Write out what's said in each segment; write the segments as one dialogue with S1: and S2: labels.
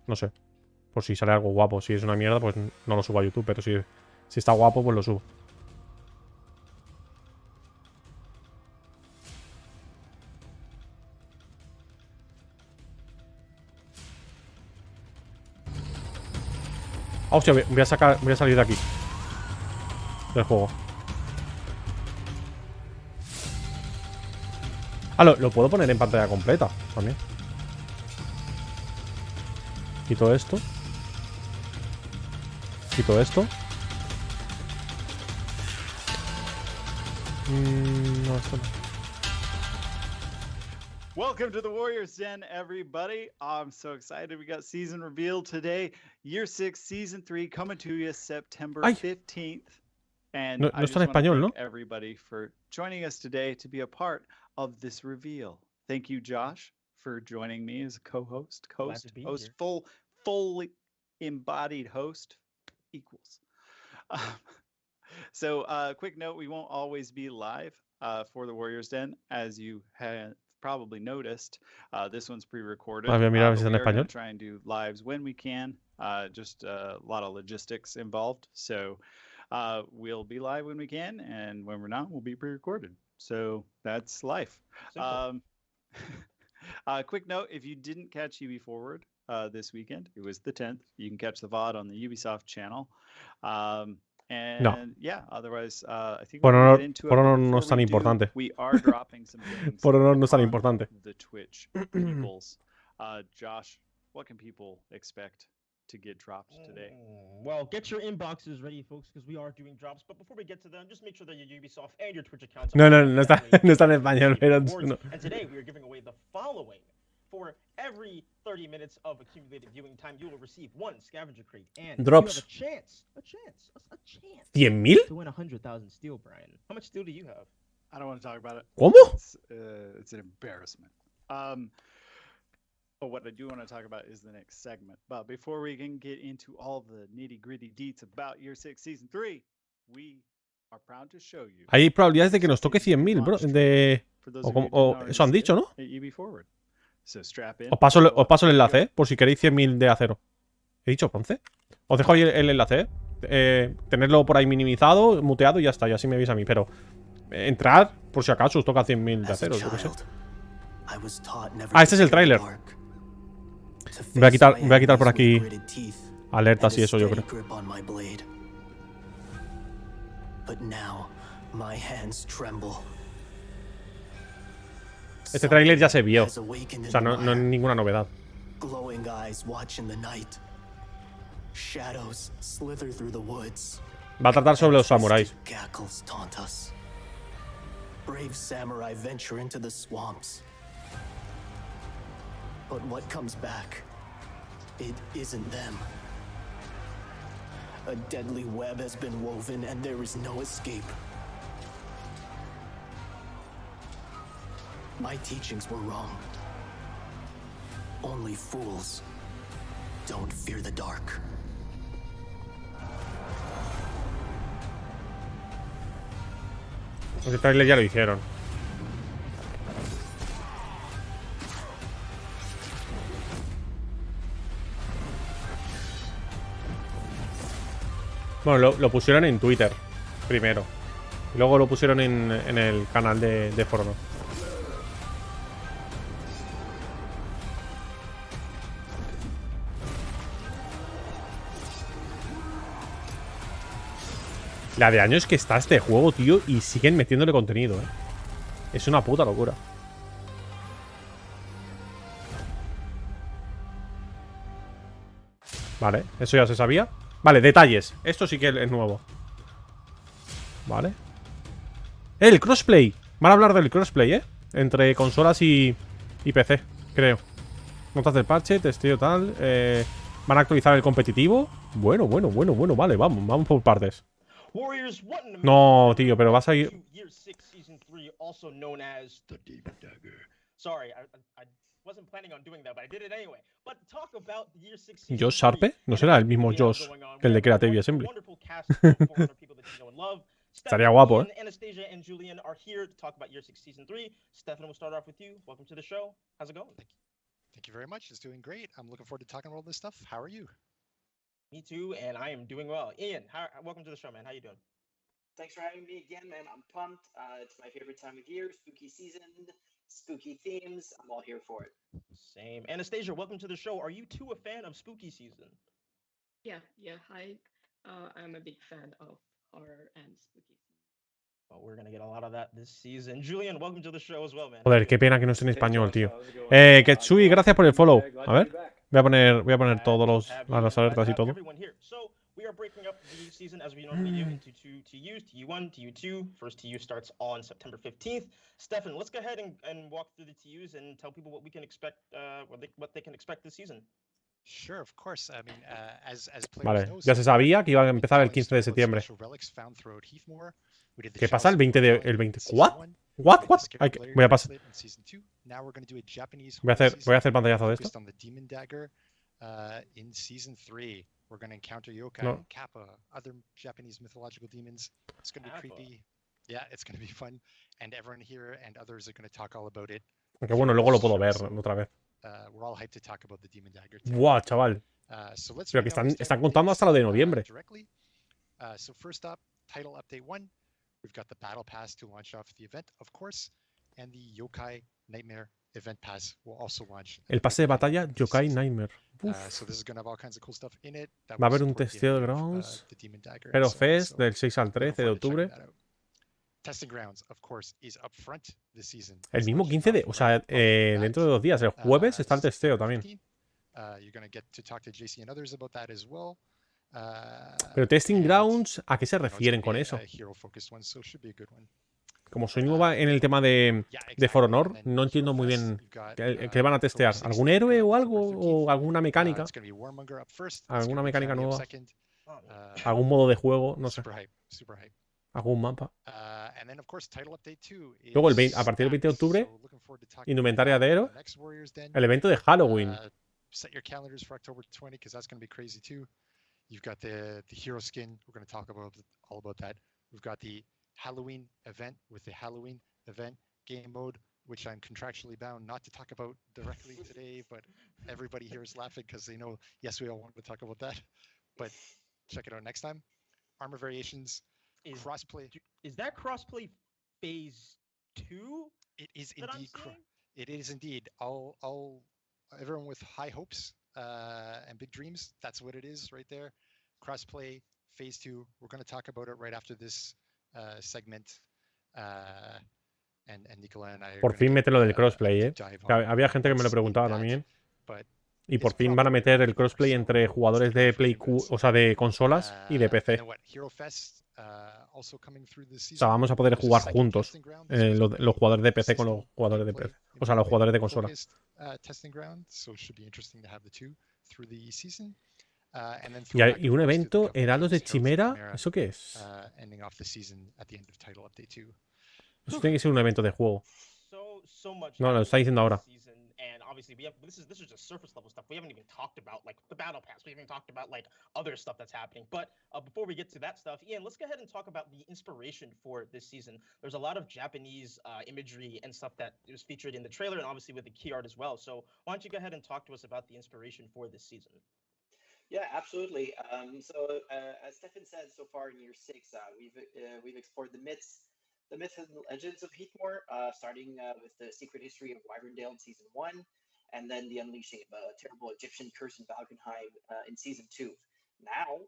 S1: No sé. Por si sale algo guapo. Si es una mierda, pues no lo subo a YouTube. Pero si está guapo, pues lo subo. Ah, hostia, voy a salir de aquí. Del juego. Ah, lo puedo poner en pantalla completa también. Quito esto. Quito esto. No, esto no.
S2: Welcome to the Warriors Den, everybody. I'm so excited. We got season reveal today. Year 6, Season 3, coming to you September 15th. And
S1: no
S2: I just
S1: está en
S2: want to
S1: español,
S2: thank
S1: ¿no?
S2: everybody for joining us today to be a part of this reveal. Thank you, Josh, for joining me as a co-host. Fully embodied host equals. So quick note, we won't always be live for the Warriors Den, as you have probably noticed. This one's pre-recorded.
S1: Voy a mirar si está en
S2: We are going
S1: español.
S2: to try and do lives when we can. Just a lot of logistics involved. So we'll be live when we can, and when we're not, we'll be pre-recorded. So that's life. Quick note, if you didn't catch UB Forward this weekend, it was the 10th. You can catch the VOD on the Ubisoft channel. And
S1: no.
S2: yeah, otherwise, I think
S1: Por
S2: we're
S1: honor,
S2: get into
S1: por
S2: it.
S1: honor no es tan importante.
S2: We are dropping some things
S1: Por honor no es tan
S2: on
S1: importante.
S2: the Twitch peoples. Josh, what can people expect to get dropped today?
S3: Well, get your inboxes ready, folks, because we are doing drops. But before we get to them, just make sure that your Ubisoft and your Twitch accounts are
S1: No está en español, pero no.
S3: And today we are giving away the following. For every 30 minutes of accumulated viewing time, you will receive one scavenger crate and
S1: drops.
S3: You have a chance
S1: 100.000
S3: to win 100,000 steel, Brian. How much steel do you have?
S2: I don't want to talk about it.
S1: ¿Cómo?
S2: It's an embarrassment. But what I do want to talk about is the next segment. But before we can get into all the nitty-gritty deets about Year 6 Season 3, we are proud to show you.
S1: Hay probabilidades de que nos toque 100.000, bro. O eso han dicho, ¿no? Os paso el enlace, por si queréis 100.000 de acero. ¿He dicho 11? Os dejo ahí el enlace, tenerlo por ahí minimizado, muteado y ya está. Y así me veis a mí. Pero entrar, por si acaso, os toca 100.000 de acero. Yo qué sé. Ah, este es el tráiler. Voy a quitar por aquí alertas y eso, yo creo. Este tráiler ya se vio. O sea, no es ninguna novedad. Va a tratar sobre los samuráis.
S4: But what comes back, it isn't them. A deadly web has been woven and there is no escape. My teachings were wrong. Only fools don't fear the dark.
S1: Este trailer ya lo hicieron. Bueno, lo pusieron en Twitter primero. Luego lo pusieron en el canal de Forno. La de años que está este juego, tío, y siguen metiéndole contenido, Es una puta locura. Vale, eso ya se sabía. Vale, detalles. Esto sí que es nuevo. Vale. El crossplay. Van a hablar del crossplay, entre consolas y PC, creo. Notas del parche, testeo tal. Van a actualizar el competitivo. Bueno, vale, vamos por partes. No, tío, pero vas a ir... ¿Josh Sharpe? ¿No será el mismo Josh que el de Creative Assembly? Estaría guapo,
S3: Anastasia and Julian are here to talk about Year 6 Season 3. Stefan, we'll start off with you. Welcome to the show. How's it going?
S5: Thank you very much. It's doing great. I'm looking forward to talking about all this stuff. How are you?
S3: Me too, and I am doing well. Ian, welcome to the show, man. How you doing?
S6: Thanks for having me again, man. I'm pumped. It's my favorite time of year. Spooky season, spooky themes. I'm all here for it.
S3: Same. Anastasia, welcome to the show. Are you too a fan of spooky season?
S7: Yeah. Hi. I'm a big fan of horror and spooky season.
S3: Well, we're gonna get a lot of that this season. Julian, welcome to the show as well, man.
S1: Joder, qué pena que no esté en español, tío. Ketsui, gracias por el follow. A ver, voy a poner todos las alertas y todo.
S3: So we are breaking up the season as we normally do into two TUs, TU1, TU2. First TU starts on September 15th. Stefan, let's go ahead and walk through the TUs and tell people what we can expect, what they can expect this season.
S5: Sure, of course. I mean, as
S1: Vale,
S5: players know,
S1: ya se sabía que iba a empezar el 15 de septiembre. ¿Qué pasa el 20 de el 20? ¿What? Voy a pasar. Voy a hacer pantallazo de esto.
S5: In season 3, we're going to encounter yokai,
S1: No.
S5: kappa, other Japanese mythological demons. It's going to be creepy. Yeah, it's going to be fun. And everyone here and others are going to talk all about it.
S1: Aunque bueno, luego lo puedo ver otra vez.
S5: We're all hyped to talk about the demon dagger.
S1: Buah, chaval.
S5: So let's
S1: Pero que están contando hasta lo de noviembre.
S5: So first up, title update 1. We've got the battle pass to launch off the event, of course, and the yokai nightmare event pass will also launch.
S1: El pase de batalla Yokai Nightmare.
S5: So this is going to have all kinds of cool stuff in it.
S1: Va a haber un testeo de grounds. Pero Fest del 6 al 13 de octubre.
S5: Testing grounds, of course, is up front this season.
S1: El mismo 15 de... O sea, dentro de 2 días. El jueves está el testeo también.
S5: You're going to get to talk to JC and others about that as well.
S1: Pero Testing Grounds, ¿a qué se refieren con eso? Como soy nueva en el tema de For Honor, no entiendo muy bien qué van a testear. ¿Algún héroe o algo? ¿O alguna mecánica? ¿Alguna mecánica nueva? ¿Algún modo de juego? No sé. ¿Algún mapa? Luego, a partir del 20 de octubre, indumentaria de héroe, el evento de Halloween.
S5: Set your calendars for October 20 because that's going to be crazy too. You've got the hero skin. We're going to talk about all about that. We've got the Halloween event with the Halloween event game mode, which I'm contractually bound not to talk about directly today, but everybody here is laughing because they know, yes, we all want to talk about that. But check it out next time. Armor variations, crossplay.
S3: Is that crossplay phase 2?
S5: It is indeed. It is indeed. Everyone with high hopes and big dreams, that's what it is right there. Crossplay phase 2. We're going to talk about it right after this segment. And Nicola and I.
S1: Por fin mete lo del crossplay, ¿eh? Había gente que me lo preguntaba también. Y por fin van a meter el crossplay entre jugadores de de consolas y de PC. O sea, vamos a poder jugar juntos los jugadores de PC con los jugadores de PC. O sea, los jugadores de consola. Y un evento, Heraldos de Chimera, ¿eso qué es? Eso tiene que ser un evento de juego. No, lo está diciendo ahora.
S3: And obviously this is just surface level stuff. We haven't even talked about like the battle pass. We haven't talked about like other stuff that's happening. But before we get to that stuff, Ian, let's go ahead and talk about the inspiration for this season. There's a lot of Japanese imagery and stuff that was featured in the trailer and obviously with the key art as well. So why don't you go ahead and talk to us about the inspiration for this season?
S6: Yeah, absolutely. So as Stefan said, so far in year 6, we've explored the myths and legends of Heatmore, starting with the secret history of Wyverndale in season 1, and then the unleashing of a terrible Egyptian curse in Valkenheim in season 2. Now,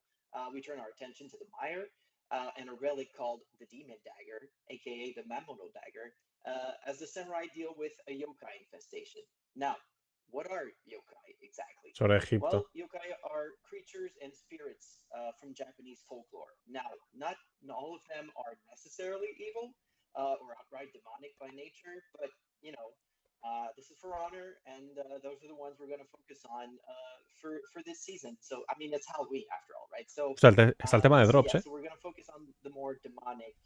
S6: we turn our attention to the mire and a relic called the Demon Dagger, aka the Mamono Dagger, as the samurai deal with a yokai infestation. Now, what are yokai exactly?
S1: Sobre Egipto.
S6: Well, yokai are creatures and spirits from Japanese folklore. Now, not all of them are necessarily evil or outright demonic by nature, but, you know, this is for honor, and those are the ones we're going to focus on for this season. So, I mean, it's Halloween after all, right? So,
S1: está el tema de drops,
S6: so we're going to focus on the more demonic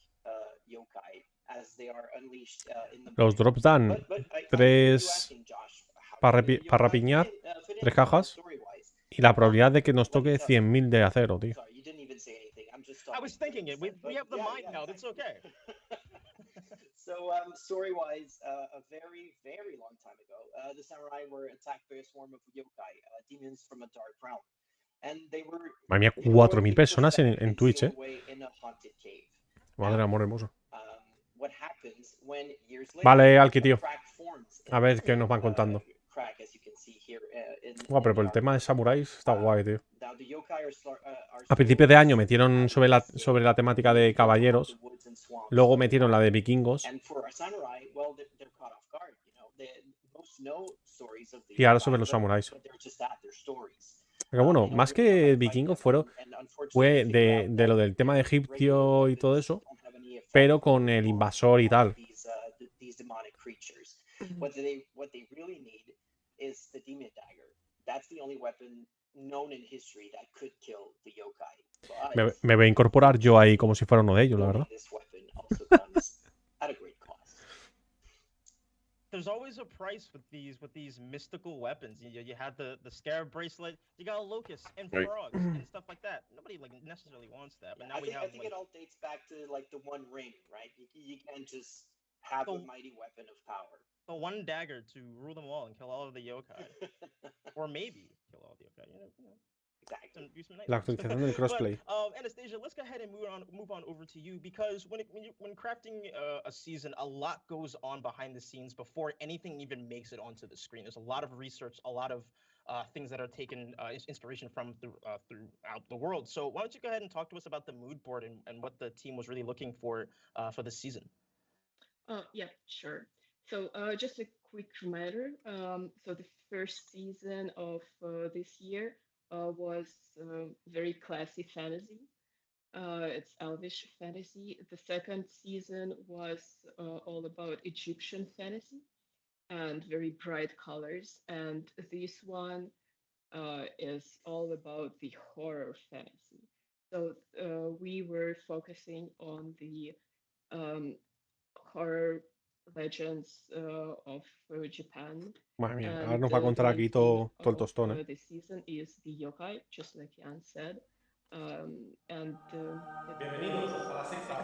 S6: yokai as they are unleashed in the
S1: Los drops dan 3 para rapiñar, 3 cajas, y la probabilidad de que nos toque 100.000 de acero, tío.
S3: I was thinking it. We have the mind now. That's okay.
S6: So, story-wise, a very, very long time ago, the samurai were attacked by a swarm of yokai, demons from a dark realm, and they were
S1: Madre mía, 4.000
S6: heroically
S1: personas en
S6: protected and
S1: Twitch,
S6: sealed away in a haunted cave.
S1: Madre
S6: Now,
S1: amor hermoso.
S6: what happens when years later
S1: Vale, Alki,
S6: a
S1: tío.
S6: crack forms
S1: A ver qué nos van contando.
S6: crack, as you can see here,
S1: Guau, pero
S6: in
S1: por
S6: the
S1: el tema de
S6: artwork.
S1: samuráis está guay, tío.
S6: Now, the yokai are
S1: A principios de año
S6: stories
S1: metieron sobre la temática de caballeros. Luego metieron la de vikingos.
S6: And for a samurai, well, they're caught off guard, you know. Most know stories of the
S1: Y ahora
S6: yokai,
S1: sobre los
S6: but
S1: samuráis.
S6: they're just that, they're stories.
S1: Pero bueno,
S6: They don't
S1: más
S6: really know how
S1: que
S6: to fight
S1: vikingos
S6: them,
S1: fue
S6: and
S1: de
S6: unfortunately figure out that
S1: lo del tema de
S6: regular
S1: egipcio y todo
S6: weapons
S1: eso,
S6: don't have any effect
S1: pero con el
S6: on
S1: invasor y tal.
S6: these demonic creatures.
S7: Mhm.
S6: What they really need is the demon dagger. That's the only weapon known in history that could kill the yokai. But
S1: Me voy a incorporar yo ahí como si fuera uno de ellos, la
S6: owning
S1: verdad.
S6: this weapon also comes at a great cost.
S3: There's always a price with these mystical weapons. You had the scarab bracelet, you got a locust and
S1: Right.
S3: frogs and stuff like that. Nobody like necessarily wants that, but now
S6: I
S3: we
S6: think,
S3: have
S6: I think
S3: like,
S6: it all dates back to like the One Ring, right? You can't just have a mighty weapon of power.
S3: the one dagger to rule them all and kill all of the yokai, or maybe kill all the yokai. You know.
S6: Exactly.
S3: Use some
S1: La
S3: nightmares.
S1: actualización del crossplay.
S3: But, Anastasia, let's go ahead and move on over to you, because when crafting a season, a lot goes on behind the scenes before anything even makes it onto the screen. There's a lot of research, a lot of things that are taken inspiration from throughout the world. So why don't you go ahead and talk to us about the mood board and what the team was really looking for this season?
S7: Yeah, sure. So just a quick reminder. So the first season of this year was very classy fantasy. It's elvish fantasy. The second season was all about Egyptian fantasy and very bright colors. And this one is all about the horror fantasy. So we were focusing on the horror legends of Japan.
S1: Madre mía, ahora
S7: And
S1: nos va a
S7: the
S1: contar
S7: main
S1: aquí
S7: theme
S1: todo el
S7: of
S1: tostón, ¿eh?
S7: this season is the yokai, just like Jan said.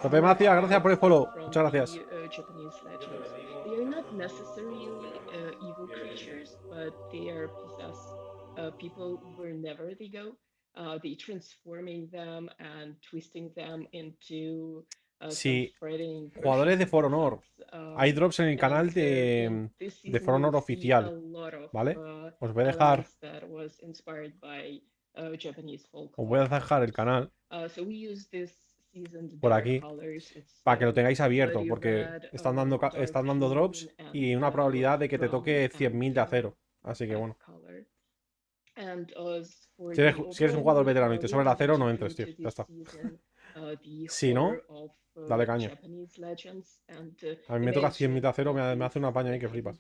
S1: Pepe Macia, gracias por el follow.
S7: From
S1: Muchas gracias.
S7: the Japanese legends. They are not necessarily evil creatures, but they are possessed people wherever they go. They transforming them and twisting them into
S1: Sí,
S7: self-threatening
S1: jugadores de
S7: versions of
S1: For Honor.
S7: themselves.
S1: Hay drops en el canal
S7: And
S1: de
S7: this
S1: For
S7: season
S1: Honor
S7: you'll see a
S1: oficial,
S7: lot of
S1: ¿vale? Os voy a dejar,
S7: elements that was inspired by Japanese folklore.
S1: os voy a dejar el canal
S7: So we use this season the
S1: por
S7: dark
S1: aquí
S7: colors. It's
S1: para que lo tengáis abierto,
S7: bloody
S1: porque
S7: red,
S1: están
S7: dark
S1: dando drops
S7: green,
S1: y
S7: and
S1: una probabilidad de que te
S7: brown
S1: toque
S7: and
S1: 100.000 de acero. Así que
S7: black
S1: bueno,
S7: color. And as for
S1: si
S7: the
S1: eres un
S7: overall
S1: jugador
S7: mood,
S1: veterano y te
S7: we
S1: sobra el
S7: wanted
S1: acero,
S7: to
S1: no
S7: bring
S1: entres, tío.
S7: to
S1: Ya
S7: this
S1: está.
S7: season the
S1: Si no,
S7: horror of
S1: dale caña.
S7: Japanese legends, and
S1: A mí me toca 100.000 de acero, me hace una paña ahí que flipas.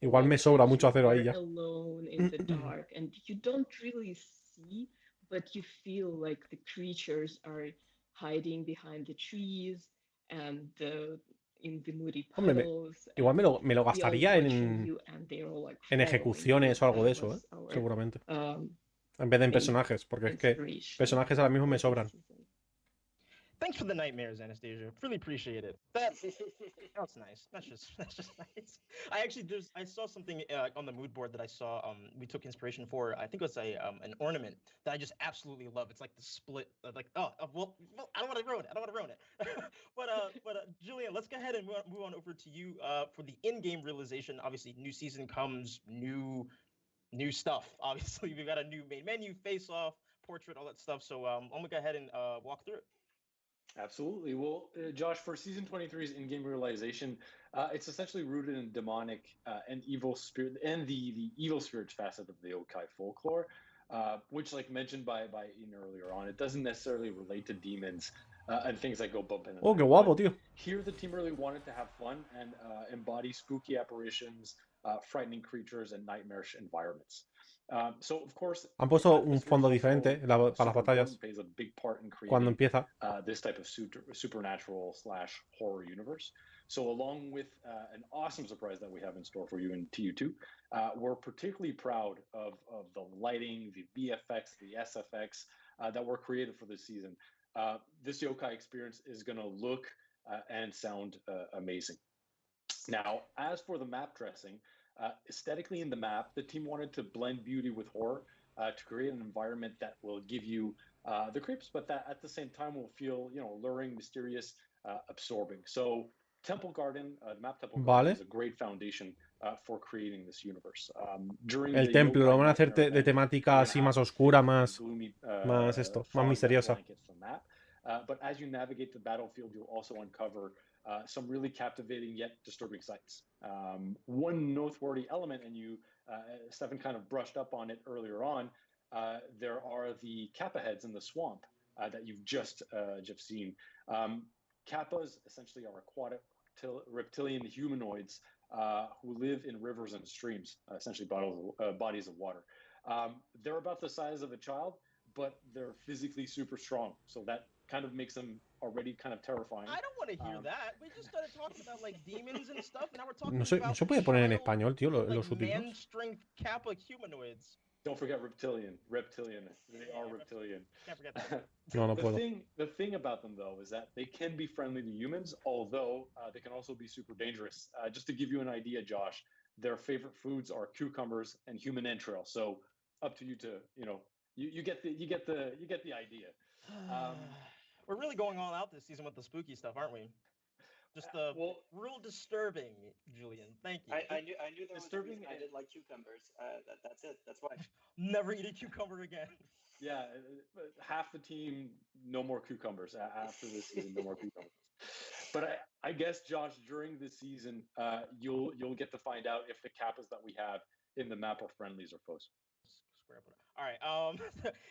S1: Igual me sobra mucho acero ahí ya.
S7: Alone in the dark, and you don't really see, but you feel like the creatures are hiding behind the trees and in the moody
S1: Hombre,
S7: puddles.
S1: igual me lo
S7: they all
S1: gastaría
S7: watching you and they're all, like,
S1: en
S7: following
S1: ejecuciones
S7: you.
S1: o algo de
S7: That
S1: eso,
S7: was our,
S1: seguramente.
S7: um,
S1: En vez de en
S7: main
S1: personajes, porque es que
S7: inspiration
S1: personajes ahora mismo me
S7: for
S1: sobran.
S7: this season.
S3: Thanks for the nightmares, Anastasia. Really appreciate it. That's nice. That's just nice. I saw something on the mood board that I saw. We took inspiration for. I think it was an ornament that I just absolutely love. It's like the split. Well, I don't want to ruin it. but Julian, let's go ahead and move on over to you for the in-game realization. Obviously, new season comes, new stuff. Obviously, we've got a new main menu, face-off, portrait, all that stuff. So I'm gonna go ahead and walk through it.
S8: Absolutely. Well, Josh, for season 23's in-game realization, it's essentially rooted in demonic and evil spirit and the evil spirits facet of the yokai folklore, which, like mentioned by Ian earlier on, it doesn't necessarily relate to demons and things that go bump in the
S1: Oh,
S8: night.
S1: qué guapo, tío.
S8: Here, the team really wanted to have fun and embody spooky apparitions, frightening creatures, and nightmarish environments. So, of course,
S1: Han puesto un
S8: atmosphere
S1: fondo
S8: is
S1: diferente
S8: also,
S1: para las
S8: super
S1: batallas
S8: important, plays a big part in
S1: cuando
S8: creating
S1: empieza.
S8: this type of supernatural / horror universe. So along with an awesome surprise that we have in store for you in TU2, we're particularly proud of the lighting, the VFX, the SFX that were created for this season. This yokai experience is going to look and sound amazing. Now, as for the map dressing, aesthetically in the map, the team wanted to blend beauty with horror to create an environment that will give you the creeps, but that at the same time will feel, alluring, mysterious, absorbing. So Temple Garden, the map Temple Garden is a great foundation for creating this universe. During
S1: El
S8: the
S1: templo lo
S8: Yokai
S1: van a hacer
S8: Nightmare
S1: de
S8: event,
S1: temática
S8: you're
S1: así
S8: gonna
S1: más
S8: have
S1: oscura,
S8: thick,
S1: más
S8: gloomy,
S1: más esto, más
S8: fog that
S1: misteriosa.
S8: blankets the map. But as you navigate the battlefield, you'll also uncover some really captivating yet disturbing sights. One noteworthy element, and Stefan kind of brushed up on it earlier on, there are the kappa heads in the swamp that you've just seen. Kappas essentially are aquatic reptilian humanoids who live in rivers and streams, essentially bodies of water. They're about the size of a child, but they're physically super strong. So that kind of makes them already kind of terrifying.
S3: I don't want to hear that. We just started talking about like demons and stuff, and now we're talking
S1: No
S3: about
S1: se puede poner en
S3: child,
S1: español, tío,
S3: like
S1: los subtítulos.
S3: man-strength kappa humanoids.
S8: Don't forget reptilian. They are reptilian.
S3: Can't forget that.
S1: No puedo.
S8: The thing about them, though, is that they can be friendly to humans, although they can also be super dangerous. Just to give you an idea, Josh, their favorite foods are cucumbers and human entrails. So up to you to, you get the idea.
S3: We're really going all out this season with the spooky stuff, aren't we? Just real disturbing, Julian. Thank you.
S6: I knew there was
S8: Disturbing.
S6: I didn't like cucumbers. That's it. That's why.
S3: Never eat a cucumber again.
S8: Yeah, half the team, no more cucumbers after this season. No more cucumbers. But I guess, Josh, during this season, you'll get to find out if the kappas that we have in the map are friendlies or foes.
S3: All right.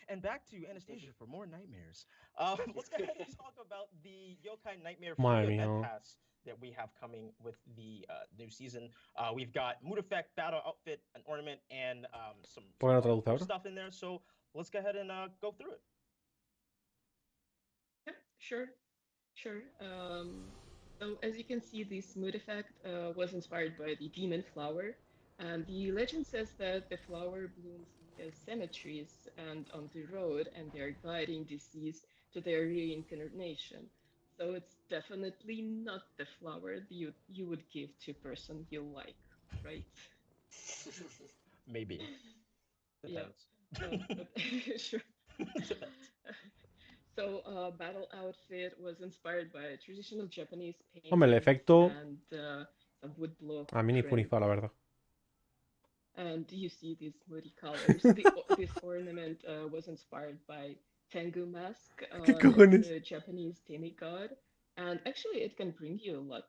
S3: And back to Anastasia for more nightmares. Let's go ahead and talk about the Yokai Nightmare free event pass that we have coming with the new season. We've got mood effect, battle outfit, an ornament, and some stuff in there. So let's go ahead and go through it.
S7: Yeah, sure. So as you can see, this mood effect was inspired by the demon flower. And the legend says that the flower blooms near cemeteries and on the road, and they are guiding deceased to their reincarnation. So it's definitely not the flower you would give to a person you like, right?
S3: Maybe.
S7: Depends. Yeah. Sure. So battle outfit was inspired by traditional Japanese paintings.
S1: Hombre, el efecto
S7: and some wood block.
S1: A mí ni fu ni fa, la verdad.
S7: And you see these moody colors. This ornament was inspired by Tengu mask, the Japanese demigod, and actually it can bring you luck.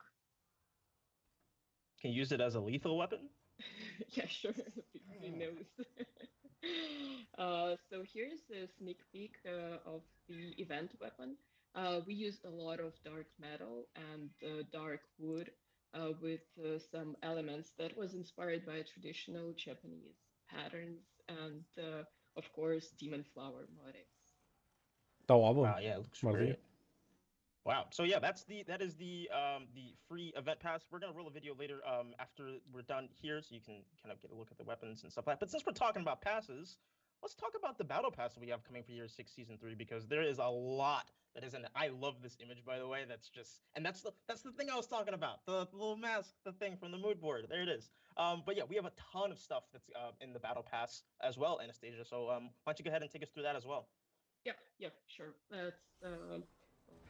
S3: Can you use it as a lethal weapon?
S7: Yeah, sure. Who knows? So here's a sneak peek of the event weapon. We used a lot of dark metal and dark wood with some elements that was inspired by traditional Japanese patterns and, of course, demon flower motifs.
S1: Está guapo.
S3: Wow, yeah, it looks great. Wow. So yeah, that is the free event pass. We're gonna roll a video later after we're done here, so you can kind of get a look at the weapons and stuff like that. But since we're talking about passes, let's talk about the battle pass that we have coming for Year 6 Season 3, because there is a lot that is in it. I love this image, by the way. That's the thing I was talking about. The little mask, the thing from the mood board. There it is. But yeah, we have a ton of stuff that's in the battle pass as well, Anastasia. So why don't you go ahead and take us through that as well?
S7: Yeah, sure. That's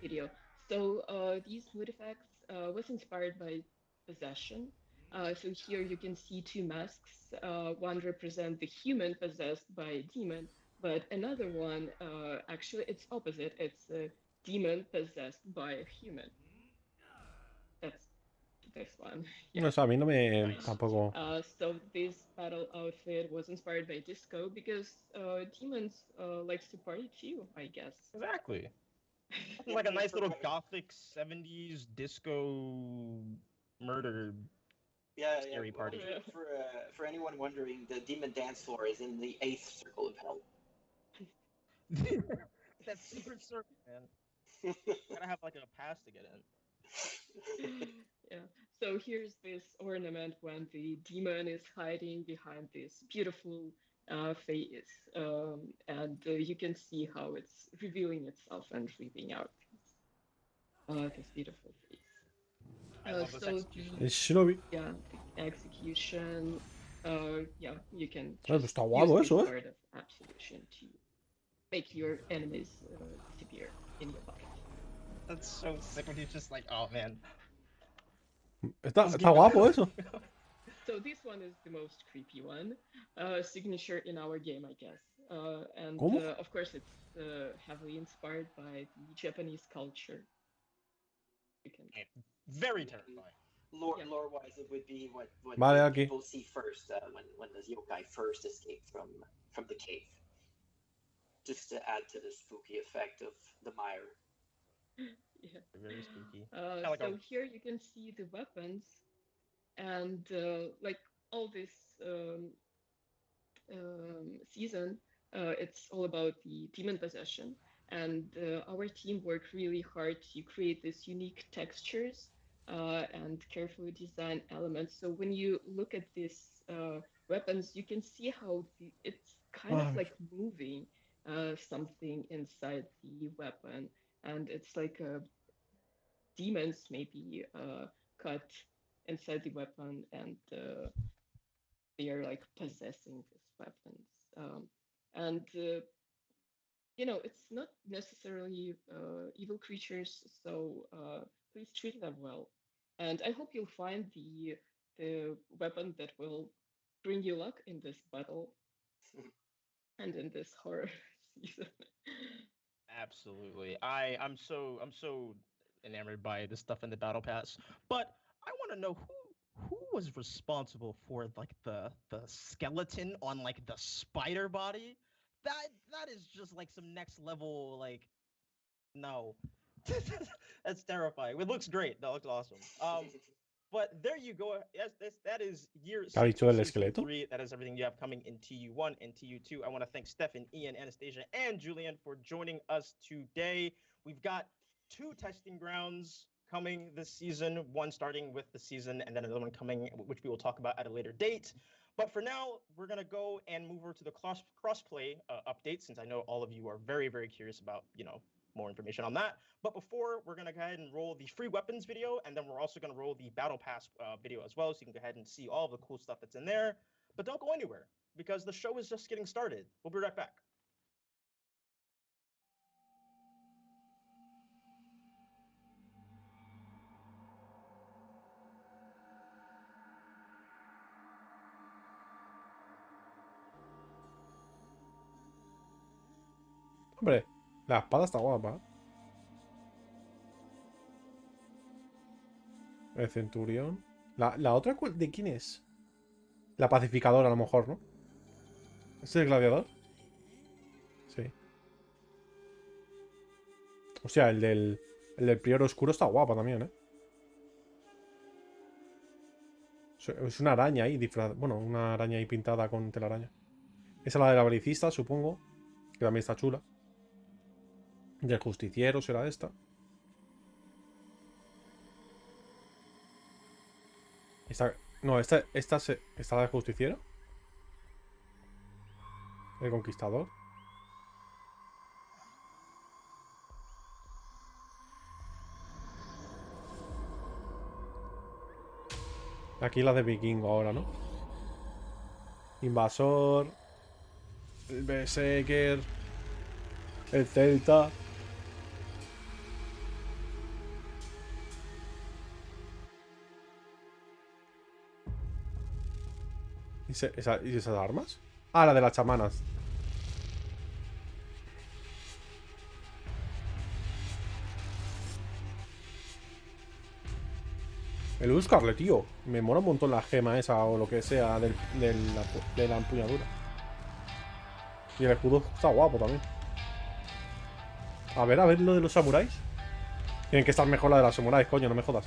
S7: video. So these mood effects was inspired by possession. So here you can see two masks. One represents the human possessed by a demon, but another one, actually, it's opposite. It's a demon possessed by a human. That's this one.
S1: Yeah. No, a mí no me tampoco.
S7: So this battle outfit was inspired by disco because demons likes to party too, I guess.
S3: Exactly. Like a nice little gothic 70s disco murder scary party.
S6: For anyone wondering, the demon dance floor is in the 8th circle of hell.
S3: That secret circle, man. Gotta have like a pass to get in.
S7: Yeah. So here's this ornament when the demon is hiding behind this beautiful face, and you can see how it's revealing itself and ripping out this beautiful face.
S3: I love this
S7: So
S3: execution.
S1: El Shinobi.
S7: yeah, the execution. Yeah, you can
S1: pues
S7: just
S1: está guapo
S7: use
S1: eso,
S7: this
S1: ¿eh?
S7: card of absolution to make your enemies disappear in your pocket.
S3: That's so sick when he's just like, oh man.
S1: Está
S3: This
S1: está
S3: game-
S1: guapo eso.
S7: So this one is the most creepy one, signature in our game, I guess. And
S1: ¿Cómo?
S7: of course, it's heavily inspired by the Japanese culture. You can
S3: Very terrifying.
S6: Lore,
S7: Yeah.
S6: lore-wise, it would be what
S1: Vale, aquí.
S6: people see first when the yokai first escape from the cave. Just to add to the spooky effect of the mire.
S7: yeah.
S3: Very spooky. like
S7: So
S3: a-
S7: here you can see the weapons, and like all this season, it's all about the demon possession. And our team worked really hard to create these unique textures and carefully design elements. So when you look at these weapons, you can see how it's kind of like moving something inside the weapon, and it's like demons maybe cut inside the weapon, and they are like possessing these weapons. And you know, it's not necessarily evil creatures, so please treat them well. And I hope you'll find the weapon that will bring you luck in this battle and in this horror season.
S3: Absolutely. I'm so enamored by this stuff in the battle pass. But I want to know who was responsible for like the skeleton on like the spider body. That is just like some next level like no. That's terrifying. It looks great. That looks awesome. But there you go. Yes, that is year
S1: ¿Te ha
S3: 6
S1: dicho el
S3: season
S1: esqueleto?
S3: 3. That is everything you have coming in TU1 and TU2. I want to thank Stefan, Ian, Anastasia, and Julian for joining us today. We've got 2 testing grounds coming this season, one starting with the season and then another one coming, which we will talk about at a later date. But for now, we're going to go and move over to the crossplay update, since I know all of you are very, very curious about, more information on that. But before, we're going to go ahead and roll the free weapons video, and then we're also going to roll the battle pass video as well, so you can go ahead and see all of the cool stuff that's in there. But don't go anywhere, because the show is just getting started. We'll be right back.
S1: Hombre, la espada está guapa. El centurión. La otra, ¿de quién es? La pacificadora, a lo mejor, ¿no? ¿Es el gladiador? Sí. O sea, el del prior oscuro está guapa también, ¿eh? Es una araña ahí disfrazada. Bueno, una araña ahí pintada con telaraña. Esa es la de la balicista, supongo. Que también está chula. Del justiciero será esta. No, esta la del justiciero. El conquistador. Aquí la de vikingo ahora, ¿no? Invasor. El berserker. El celta. ¿Y esas armas? Ah, la de las chamanas. El buscarle, tío. Me mola un montón la gema esa o lo que sea de la empuñadura. Y el escudo está guapo también. A ver lo de los samuráis. Tienen que estar mejor la de los samuráis, coño, no me jodas.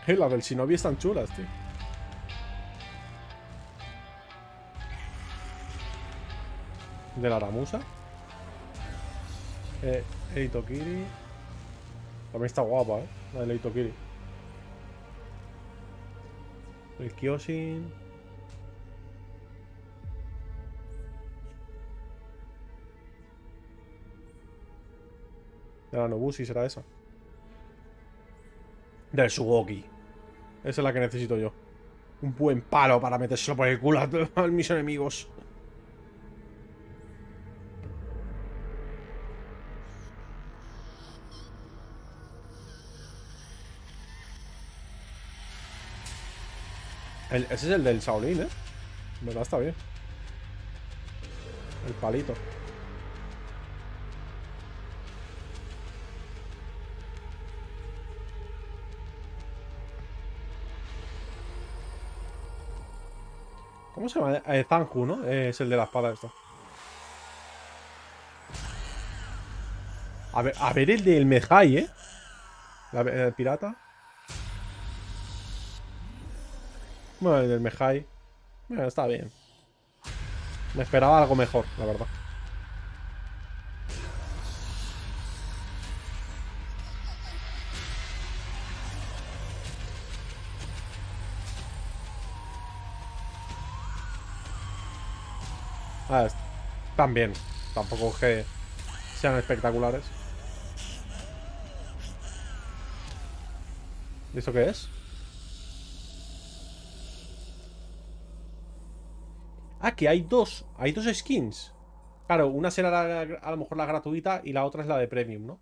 S1: La del shinobi están chulas, tío. De la aramusa. Eitokiri. También está guapa, la del Eitokiri. El Kyoshin. De la Nobushi será esa. Del Sugoki. Esa es la que necesito yo. Un buen palo para metérselo por el culo a mis enemigos. Ese es el del Shaolin, ¿eh? En verdad está bien. El palito. ¿Cómo se llama? Zanju, ¿no? Es el de la espada esto. A ver el del Mejai, ¿eh? El pirata. Bueno, el del Mejai. Bueno, está bien. Me esperaba algo mejor, la verdad. Están bien. Tampoco es que sean espectaculares. ¿Y eso qué es? Ah, que hay dos skins. Claro, una será a lo mejor la gratuita y la otra es la de Premium, ¿no?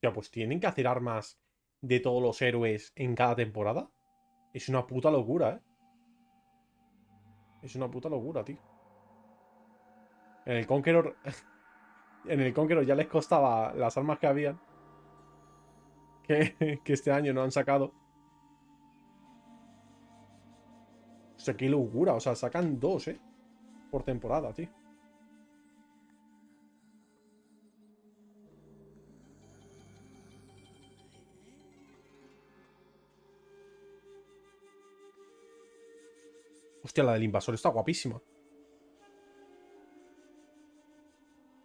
S1: Ya, pues tienen que hacer armas de todos los héroes en cada temporada. Es una puta locura, ¿eh? Es una puta locura, tío. En el Conqueror... En el Conqueror ya les costaba las armas que habían. Que este año no han sacado. O sea, qué locura. O sea, sacan dos, ¿eh? Por temporada, tío. Hostia, la del invasor está guapísima.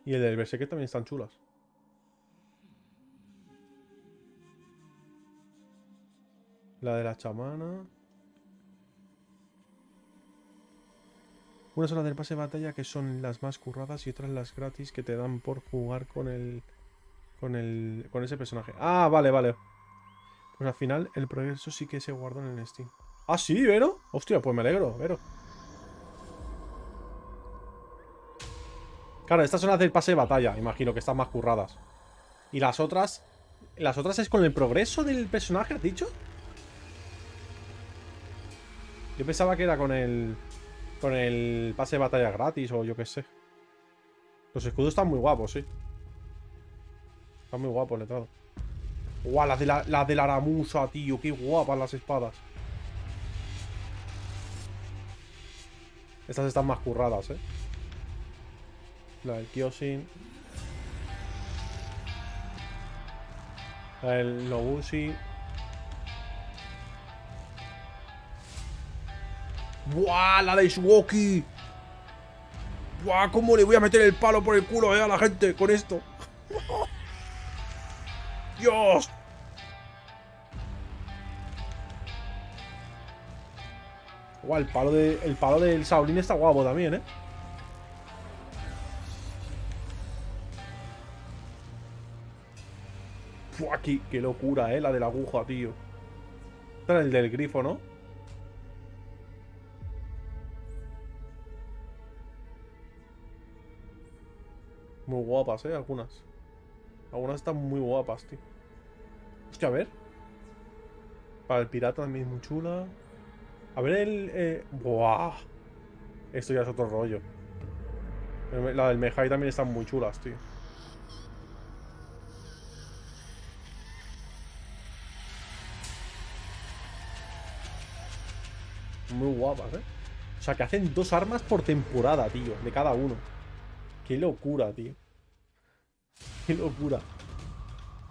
S1: Y el del Berserker también están chulas. La de la chamana. Unas son las del pase de batalla que son las más curradas y otras las gratis que te dan por jugar con ese personaje. Ah, vale, vale. Pues al final el progreso sí que se guarda en el Steam. Ah, sí, Vero. Hostia, pues me alegro, Vero. Claro, estas son las del pase de batalla, imagino que están más curradas. Y las otras... ¿Las otras es con el progreso del personaje, has dicho? Yo pensaba que era con el... Con el pase de batalla gratis o yo qué sé. Los escudos están muy guapos, sí. Están muy guapos, letrado. Guau, las de la Aramusa, tío. Qué guapas las espadas. Estas están más curradas, eh. La del Kyoshin. La del Nobushi. ¡Buah! La de Sugoki. ¡Buah! ¿Cómo le voy a meter el palo por el culo, a la gente con esto? ¡Dios! Guau, el palo del Shaolin está guapo también, ¿eh? Buah, qué locura, ¿eh? La de la aguja, tío. Este era el del grifo, ¿no? Muy guapas, ¿eh? Algunas. Algunas están muy guapas, tío. Hostia, a ver. Para el pirata también es muy chula. A ver Buah. Esto ya es otro rollo. La del Mejai también están muy chulas, tío. Muy guapas, ¿eh? O sea, que hacen 2 armas por temporada, tío. De cada uno. Qué locura, tío. Qué locura.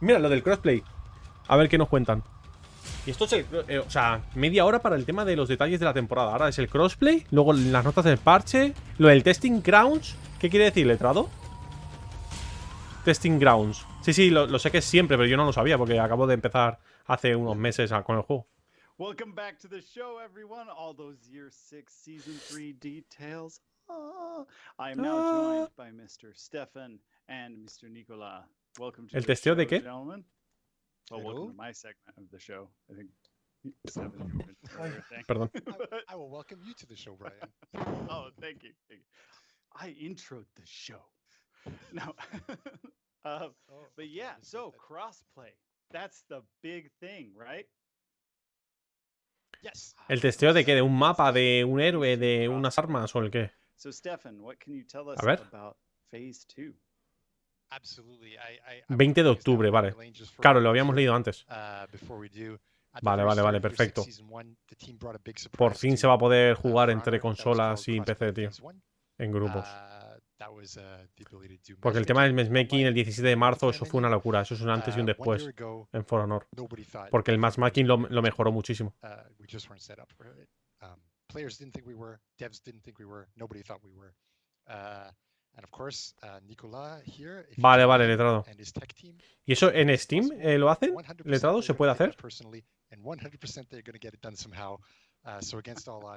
S1: Mira, lo del crossplay. A ver qué nos cuentan. Y esto es o sea, media hora para el tema de los detalles de la temporada. Ahora es el crossplay, luego las notas del parche, lo del testing grounds. ¿Qué quiere decir, letrado? Testing grounds. Sí, lo sé que es siempre, pero yo no lo sabía porque acabo de empezar hace unos meses con el juego.
S2: Welcome back to the show, everyone. All those Year 6, Season 3 details. I am now joined by Mr. Stefan and Mr. Nicola. welcome to
S1: ¿El
S2: the
S1: testeo de
S2: show,
S1: qué?
S2: gentlemen. Well, welcome to my segment of the show. I think Stefan, you were an earlier thing.
S1: Perdón.
S5: I will welcome you to the show, Brian.
S2: Oh, thank you. Thank you. I introed the show. No. But yeah, so crossplay. That's the big thing, right?
S5: Yes.
S1: ¿El testeo de qué? ¿De un mapa? ¿De un héroe? ¿De unas armas? ¿O el qué?
S2: So Stefan, what can you tell us
S1: A ver.
S2: about phase 2?
S5: Absolutely.
S1: 20 de octubre, vale. Claro, lo habíamos leído antes. Vale, vale, vale, perfecto. Por fin se va a poder jugar entre consolas y PC, tío. En grupos. Porque el tema del matchmaking el 17 de marzo, eso fue una locura. Eso es un antes y un después en For Honor. Porque el matchmaking lo mejoró muchísimo.
S5: Players didn't think we were, devs didn't think we were, nobody thought we were. And of course, Nicolas here.
S1: Vale, vale, letrado. ¿Y eso en Steam lo hacen? ¿Letrado se puede hacer?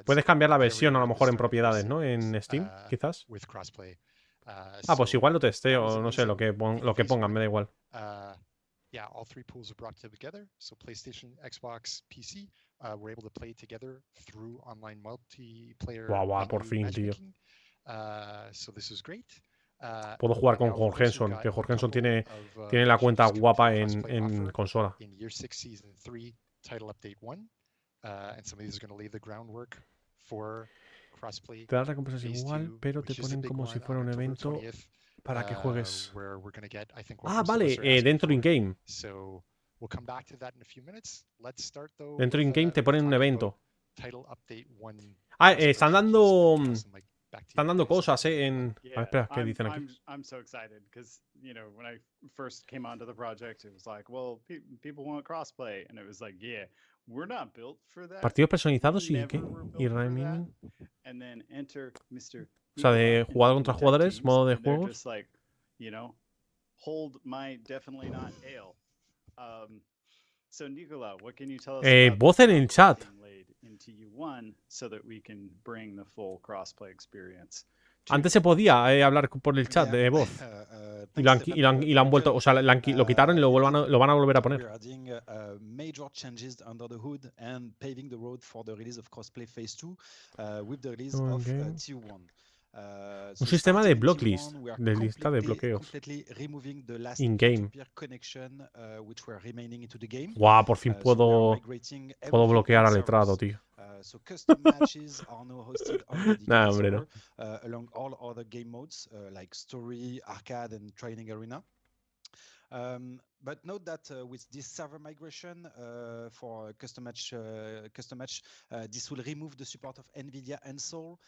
S1: Puedes cambiar la versión a lo mejor en propiedades, ¿no? En Steam, quizás. Ah, pues igual lo testeo, no sé, lo que pongan, me da igual.
S5: Yeah, all three pools are brought together. So PlayStation, Xbox, PC, we're able to play together through online multiplayer.
S1: Guau, por fin, tío.
S5: So this is great.
S1: Puedo jugar con Jorgensen, que Jorgensen tiene la cuenta guapa en consola.
S5: In Year 6 Season 3, Title Update 1. And some of these are going to lay the groundwork for crossplay.
S1: Te das recompensas igual, pero te ponen como si fuera un evento para que juegues. Ah, vale, dentro in-game. Dentro in-game te ponen un evento. Ah, están dando cosas, en... A ver, espera, ¿qué dicen aquí?
S2: I'm so excited because, you know, when I first came onto the project, it was like, well, people want crossplay. And it was like, yeah, we're not built for that.
S1: Partidos personalizados y qué? Y remaining.
S2: And then enter Mr.
S1: O sea, de jugador contra jugadores, modo de juego.
S2: Just like, you know, hold my definitely not ale. So Nicola, what can you tell us about
S1: voz en el chat.
S2: into U1 so that we can bring the full crossplay experience?
S1: Antes se podía hablar por el chat de voz. Y lo han vuelto, o sea, lo quitaron y lo van a volver a poner.
S9: Major changes under the hood and paving the road for the release of crossplay phase 2 with the release of T1.
S1: Un sistema de blocklist, de lista de bloqueos. In-game. Guau, por fin puedo bloquear al letrado, tío. Nah, hombre, no.
S9: Along all other game modes like story, arcade, and training arena. But note that with this server migration for custom match, this will remove the support of NVIDIA and Soul.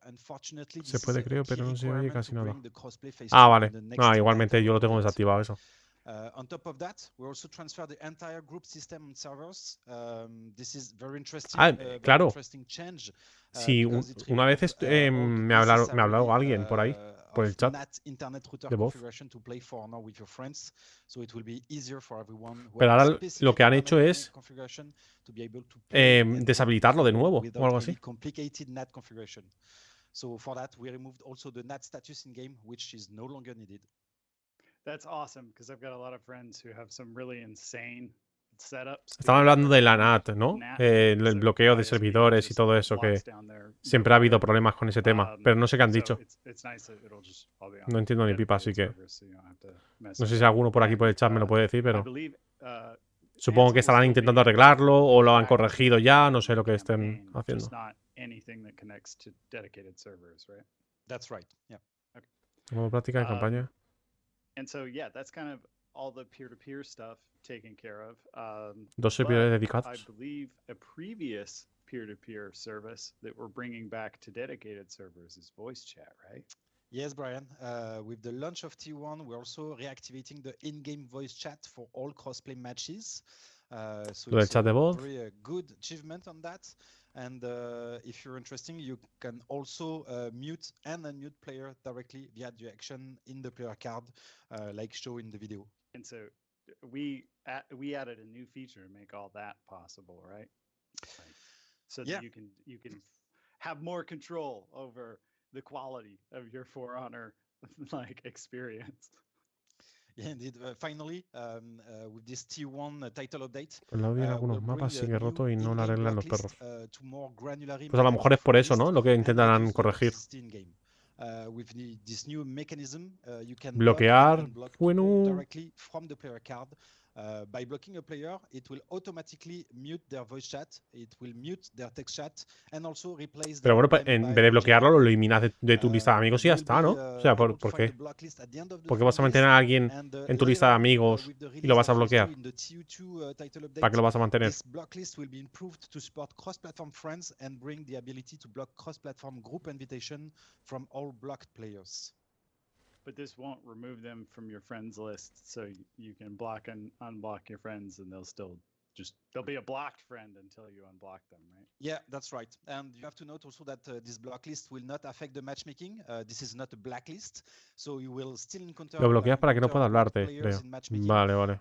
S9: Unfortunately,
S1: se puede, creo, pero no se oye casi nada. Ah, vale. No, igualmente yo lo tengo desactivado eso.
S9: On top of that, we also transfer the entire group system on servers. This is very interesting.
S1: Claro.
S9: Interesting change.
S1: Sí, una vez me ha hablado alguien por ahí, por el chat de voz. Pero ahora lo que han hecho es deshabilitarlo de nuevo o algo así.
S9: So for that, we removed also the NAT status in game, which is no longer needed.
S2: That's awesome because I've got a lot of friends who have some really insane setups.
S1: Están hablando de la NAT, ¿no? El bloqueo de servidores y todo eso, que siempre ha habido problemas con ese tema, pero no sé qué han dicho. No entiendo ni pipa, así que no sé si alguno por aquí por el chat me lo puede decir, pero supongo que estarán intentando arreglarlo o lo han corregido ya, no sé lo que estén haciendo.
S9: That's right. Yeah.
S1: Como práctica de campaña.
S2: And so, yeah, that's kind of all the peer-to-peer stuff taken care of.
S1: Dos servidores dedicados.
S2: I believe a previous peer-to-peer service that we're bringing back to dedicated servers is voice chat, right?
S9: Yes, Brian. With the launch of T1, we're also reactivating the in-game voice chat for all crossplay matches. So it's a very good achievement on that. And if you're interested, you can also mute and unmute player directly via the action in the player card, like shown in the video.
S2: And so we added a new feature to make all that possible, right? So that you can have more control over the quality of your For Honor like experience.
S9: Yeah, indeed. Finally, with this T1 title update,
S1: El audio en algunos
S9: we'll
S1: mapas
S9: bring
S1: sigue
S9: a
S1: roto y
S9: new
S1: no lo
S9: in-game
S1: arreglan los
S9: blacklist
S1: perros.
S9: to more granularly
S1: Pues a lo
S9: manage
S1: mejor es por eso,
S9: free
S1: ¿no?
S9: list
S1: Lo que
S9: and
S1: intentan
S9: reduce the
S1: corregir.
S9: toxicity in game. With this new mechanism, you can
S1: Bloquear.
S9: block and unblock people
S1: Bueno.
S9: directly from the player card. By blocking a player, it will automatically mute their voice chat, it will mute their text chat, and also replace
S1: Pero bueno,
S9: them
S1: en
S9: by
S1: vez de bloquearlo,
S9: general
S1: lo
S9: name.
S1: eliminas de tu lista de amigos y ya
S9: You will
S1: está, ¿no?
S9: be,
S1: O sea,
S9: able to
S1: ¿por
S9: find
S1: qué?
S9: the blacklist at the end of the
S1: ¿Por qué vas a
S9: free
S1: mantener
S9: list,
S1: a alguien
S9: and,
S1: en tu lista de
S9: later on,
S1: amigos
S9: with the
S1: y lo vas a
S9: release of phase
S1: bloquear?
S9: 2 in the TU2 title
S1: ¿Para qué lo
S9: update,
S1: vas a mantener?
S9: this blacklist will be improved to support cross-platform friends and bring the ability to block cross-platform group invitation from all blocked players.
S2: But this won't remove them from your friends list, so you can block and unblock your friends, and they'll be a blocked friend until you unblock them, right?
S9: Yeah, that's right. And you have to note also that this blacklist will not affect the matchmaking. This is not a blacklist, so you will still encounter.
S1: Lo bloqueas para que no pueda hablarte, creo. Vale, vale.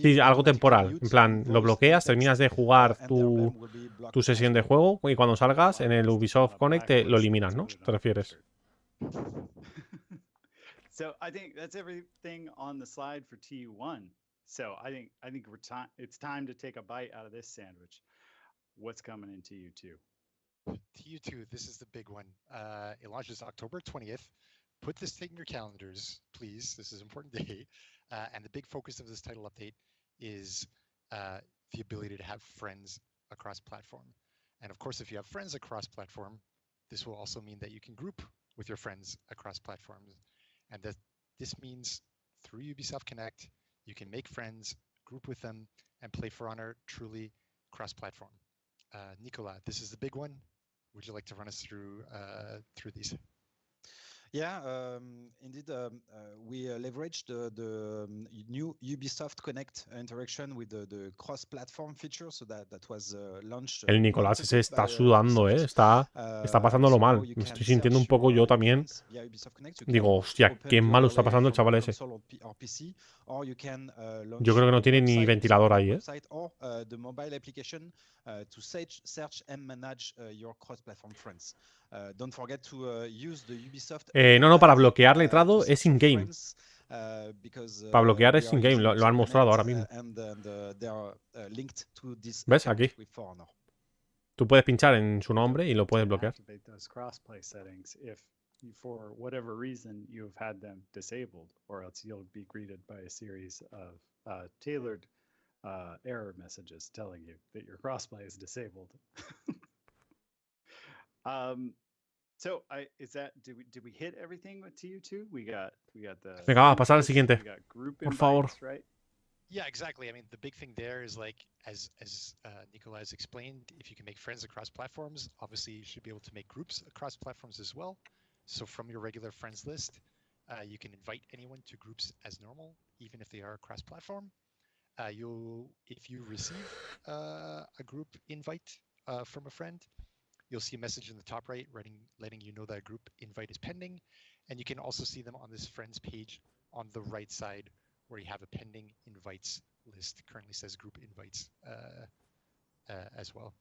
S1: Sí, algo temporal. En plan, lo bloqueas, terminas de jugar tu sesión de juego y cuando salgas en el Ubisoft Connect lo eliminas, ¿no? ¿Te refieres?
S2: So I think that's everything on the slide for T1. So I think it's time to take a bite out of this sandwich. What's coming in TU2?
S5: TU2, this is the big one. It launches October 20th. Put this thing in your calendars, please. This is an important day. And the big focus of this title update is the ability to have friends across platform. And of course, if you have friends across platform, this will also mean that you can group with your friends across platforms. And that this means through Ubisoft Connect, you can make friends, group with them, and play For Honor truly cross-platform. Nicola, this is the big one. Would you like to run us through these?
S9: Yeah, indeed, we leveraged the new Ubisoft Connect interaction with the cross-platform feature, so that was launched.
S1: El Nicolás ese está sudando, ¿eh? Está pasándolo mal. Me estoy sintiendo un poco yo también. Digo, hostia, qué malo está pasando el chaval ese. Yo creo que no tiene ni ventilador ahí, ¿eh?
S9: To search and manage your cross-platform friends. Don't forget to use the Ubisoft.
S1: No, para bloquear letrado es in-game. Para bloquear es in-game, lo han mostrado ahora mismo. ¿Ves? Aquí. Tú puedes pinchar en su nombre y lo puedes bloquear.
S2: For whatever reason you have had them disabled, or else you'll be greeted by a series of tailored error messages telling you that your crossplay is disabled. So did we hit everything with TU2? We got the.
S1: Venga, va a pasar al siguiente. Por favor.
S2: Right?
S5: Yeah, exactly. I mean, the big thing there is like, as Nicola has explained, if you can make friends across platforms, obviously you should be able to make groups across platforms as well. So from your regular friends list, you can invite anyone to groups as normal, even if they are cross-platform. If you receive a group invite from a friend, you'll see a message in the top right letting you know that group invite is pending. And you can also see them on this friends page on the right side where you have a pending invites list. Currently says group invites as well.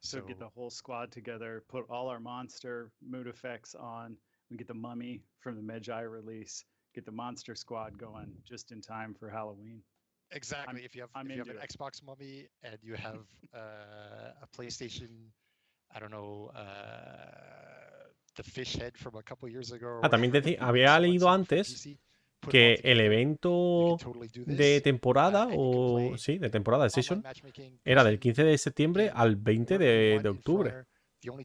S2: So get the whole squad together, put all our monster mood effects on. We get the mummy from the Magi release, get the monster squad going just in time for Halloween.
S5: Exactly. If you have an Xbox mummy and you have a PlayStation, I don't know, the fish head from a couple years ago.
S1: También había leído antes que el evento de temporada, de temporada, de Season, era del 15 de septiembre al 20 de octubre. No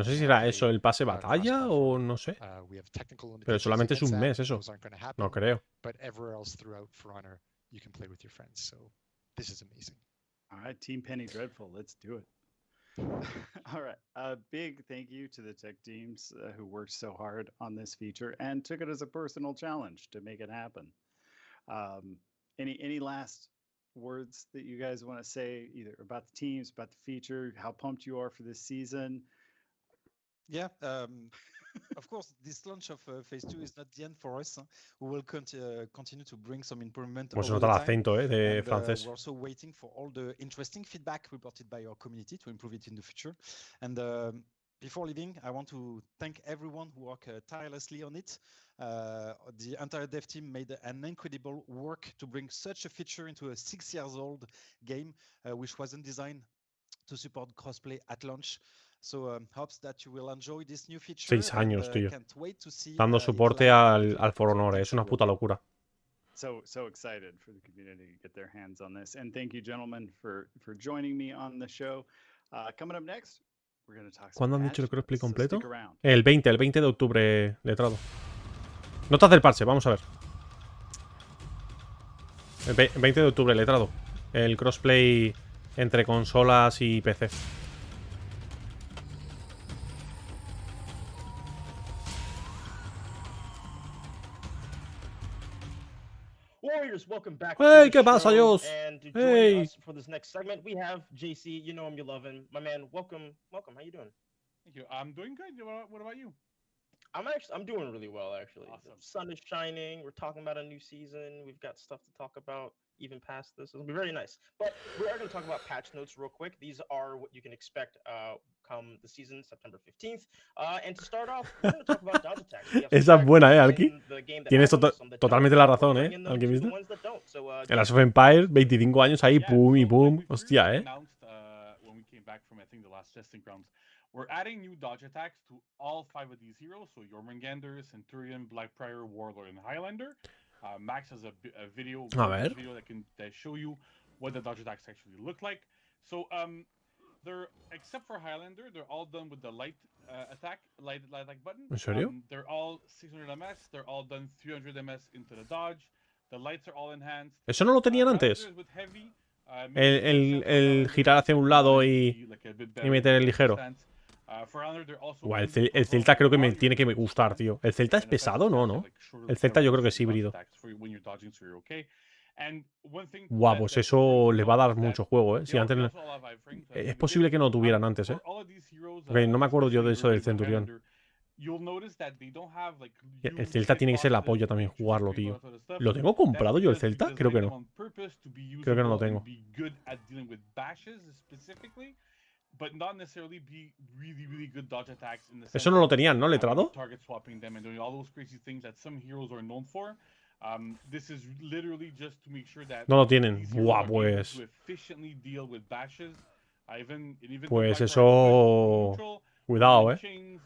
S1: sé si era eso el pase batalla o no sé. Pero solamente es un mes eso. No creo.
S2: All right, Team Penny Dreadful, let's do it. All right, a big thank you to the tech teams who worked so hard on this feature and took it as a personal challenge to make it happen. Any last words that you guys want to say, either about the teams, about the feature, how pumped you are for this season?
S9: Yeah, of course, this launch of Phase 2 is not the end for us. We will continue to bring some improvement over the time.
S1: De francés.
S9: We're also waiting for all the interesting feedback reported by our community to improve it in the future. And before leaving, I want to thank everyone who worked tirelessly on it. The entire dev team made an incredible work to bring such a feature into a 6-year-old game, which wasn't designed to support crossplay at launch. So hopes that you will enjoy this new feature.
S1: 6 años, tío.
S9: Can't wait to see,
S1: dando soporte al For Honor. Es una puta locura.
S2: So excited for the community to get their hands on this. And thank you, gentlemen, for joining me on the show. Coming up next, we're going to talk.
S1: ¿Cuándo han dicho el crossplay completo? El 20 de octubre, letrado. Notas del parche, vamos a ver. El 20 de octubre, letrado. El crossplay entre consolas y PC.
S3: Warriors, welcome back.
S1: Hey, ¿qué pasa, Josh?
S3: And to join
S1: Hey.
S3: us for this next segment, we have JC. You know him, you love him, my man. Welcome. How you doing?
S10: Thank you. I'm doing good. What about you?
S3: I'm doing really well, actually.
S10: Awesome.
S3: The sun is shining. We're talking about a new season. We've got stuff to talk about even past this. It'll be very nice. But we are going to talk about patch notes real quick. These are what you can expect come the season, September 15th. And to start off, we're going to talk about dodge attacks.
S1: Esa es buena, Alki. Tienes totalmente la razón, Alquimista. El Age of Empires, 25 años ahí, pum y pum. Hostia,
S10: When we came back from, I think, the last testing grounds, we're adding new dodge attacks to all 5 of these heroes. So Jormungandr, Centurion, Blackbriar, Warlord, and Highlander. Max has a video that can show you what the dodge attacks actually look like. So they're, except for Highlander, they're all done with the light attack button.
S1: ¿En serio?
S10: They're all 600 MS. They're all done 300 MS into the dodge. The lights are all enhanced.
S1: ¿Eso no lo tenían antes? El girar hacia un lado y meter el ligero. Guau, el Celta creo que me tiene que gustar, tío. ¿El Celta es pesado? No. El Celta yo creo que es híbrido. Guau, pues eso le va a dar mucho juego, ¿eh? Si antes... Es posible que no lo tuvieran antes, ¿eh? Porque no me acuerdo yo de eso del Centurión. El Celta tiene que ser el apoyo también jugarlo, tío. ¿Lo tengo comprado yo el Celta? Creo que no. Creo que no lo tengo. Eso no lo tenían, ¿no, letrado? No lo tienen. Buah, pues... Pues eso... Cuidado, En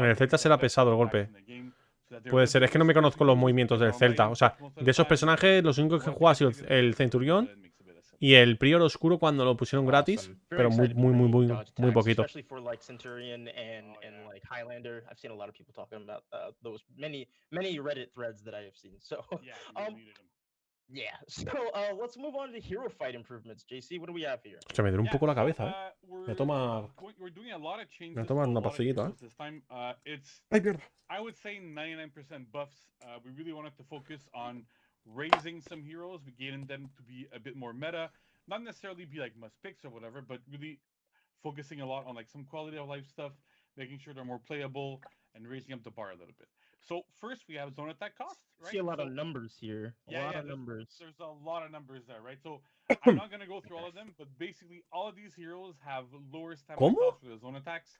S1: el Celta será pesado el golpe. Puede ser, es que no me conozco los movimientos del Celta. O sea, de esos personajes, los únicos que he jugado ha sido el Centurión y el Prior Oscuro cuando lo pusieron gratis, pero muy poquito.
S3: Yeah, so let's move on to hero fight improvements. JC, what do we have here?
S1: Se me duele un poco la cabeza, ¿eh? Voy a tomar una pastillita, ¿eh? Ay, mierda.
S10: I would say 99% buffs. We really wanted to focus on raising some heroes, getting them to be a bit more meta. Not necessarily be like must picks or whatever, but really focusing a lot on like some quality of life stuff, making sure they're more playable and raising up the bar a little bit. So first we have zone attack cost, right?
S3: See a lot of numbers here. A lot of numbers.
S10: There's a lot of numbers there, right? So I'm not gonna go through all of them, but basically all of these heroes have lower stamina cost for the zone attacks.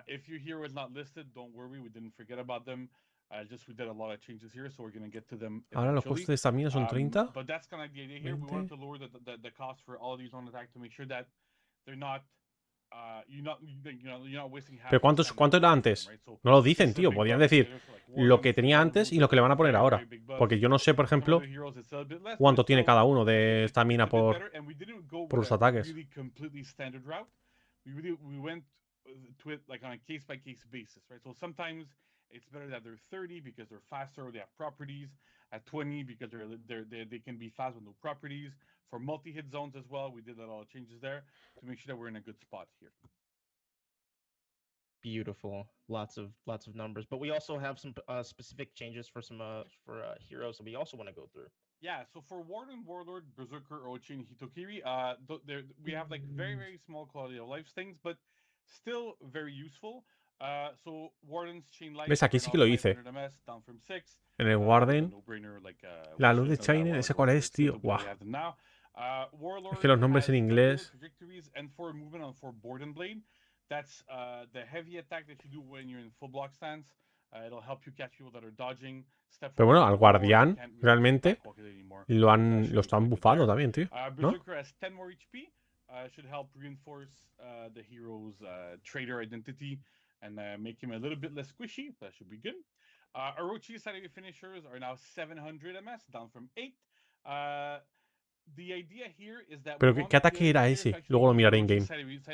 S10: If your hero is not listed, don't worry, we didn't forget about them. Just we did a lot of changes here, so we're gonna get to them.
S1: Ahora los costes de estamina son 30.
S10: But that's kind of the idea here. We wanted to lower the cost for all of these zone attacks to make sure that they're not.
S1: Pero ¿cuánto era antes? No lo dicen, tío. Podrían decir lo que tenía antes y lo que le van a poner ahora. Porque yo no sé, por ejemplo, cuánto tiene cada uno de estamina por los ataques.
S10: It's better that they're 30 because they're faster, they have properties. At 20 because they can be fast with no properties. For multi-hit zones as well, we did a lot of changes there to make sure that we're in a good spot here.
S3: Beautiful, lots of numbers, but we also have some specific changes for some heroes that we also want to go through.
S10: Yeah, so for Warden, Warlord, Berserker, Ochin, Hitokiri, we have like very small quality of life things, but still very useful. So Warden's Chain Light.
S1: ¿Ves? Aquí sí que lo hice. En el Warden. La luz de Chain, ¿ese cuál es, tío? Guau. Es que los nombres en inglés. Pero bueno, al guardián realmente lo están bufando también, tío, ¿no?
S10: Should help reinforce the hero's trader identity and make him a little bit less squishy. That should be good. Orochi's side of finishers are now 700 MS, down from 8. The idea here is that
S1: Pero ¿qué ataque era ese? Luego lo miraré in-game.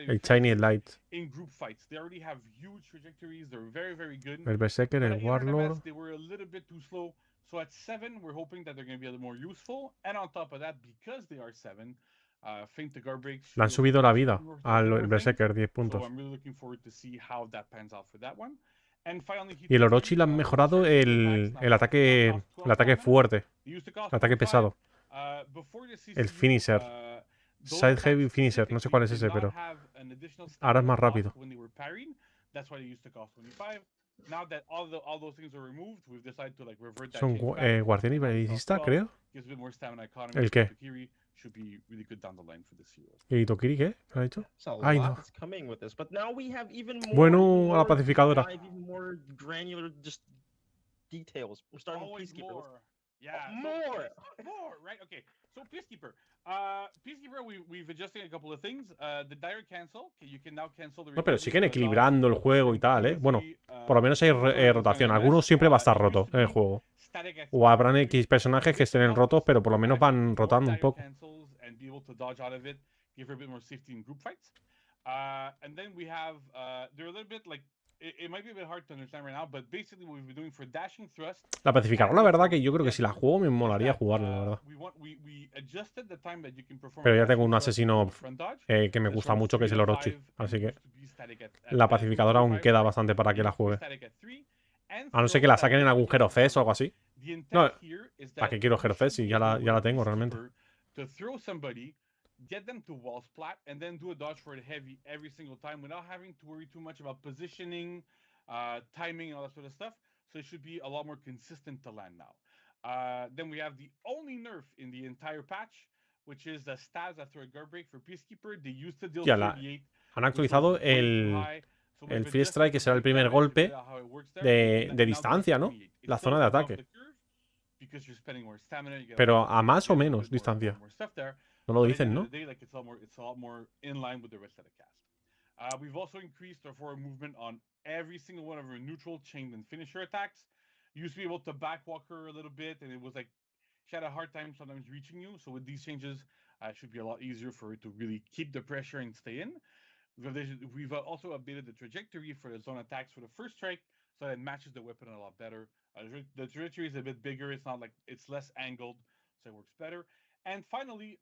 S1: El Shiny Light.
S10: In group fights, they already have huge trajectories. They're very, very good.
S1: El Berserker, el Warlord.
S10: They were a little bit too slow. So at 7, we're hoping that they're going to be a little more useful. And on top of that, because they are 7,
S1: le han subido la vida al Berserker, 10 puntos. Y el Orochi le han mejorado el ataque fuerte, el ataque pesado. El Finisher. Side Heavy Finisher, no sé cuál es ese, pero ahora es más rápido. Es un guardián y ballista, creo. ¿El qué? ¿Y Tokiri qué? ¿Qué ha dicho? Ay, no. Bueno, a la pacificadora.
S10: So Peacekeeper. Peacekeeper, we've adjusted a couple of things. The direct cancel, que you can now cancel the.
S1: No, pero siguen equilibrando el juego y tal, ¿eh? Bueno, por lo menos hay rotación. Algunos siempre va a estar roto en el juego. O habrán X personajes que estén rotos, pero por lo menos van rotando un poco.
S10: And then we have they're a little bit like it might be a bit hard to understand right now, but basically what we've been doing for dashing thrust.
S1: La pacificadora, la verdad que yo creo que si la juego me molaría jugarla, la verdad. Pero ya tengo un asesino que me gusta mucho, que es el Orochi, así que la pacificadora aún queda bastante para que la juegue. A no ser que la saquen en algún xPeReZ o algo así. No, ¿para qué quiero xPeReZ si ya la tengo realmente?
S10: Get them to wall splat and then do a dodge for it heavy every single time without having to worry too much about positioning, timing, and all that sort of stuff. So it should be a lot more consistent to land now. Then we have the only nerf in the entire patch, which is the stabs after a guard break for Peacekeeper. They used to deal 38.
S1: Han actualizado el Free Strike, que será el primer golpe de distancia, ¿no? La zona de ataque. Pero a más o menos distancia. No lo dicen, ¿no?
S10: We've also increased our forward movement on every single one of our neutral, chained, and finisher attacks. You used to be able to backwalk her a little bit, and it was like she had a hard time sometimes reaching you. So with these changes, it should be a lot easier for her to really keep the pressure and stay in. We've also updated the trajectory for the zone attacks for the first strike, so that it matches the weapon a lot better. The trajectory is a bit bigger. It's not like it's less angled, so it works better. And finally,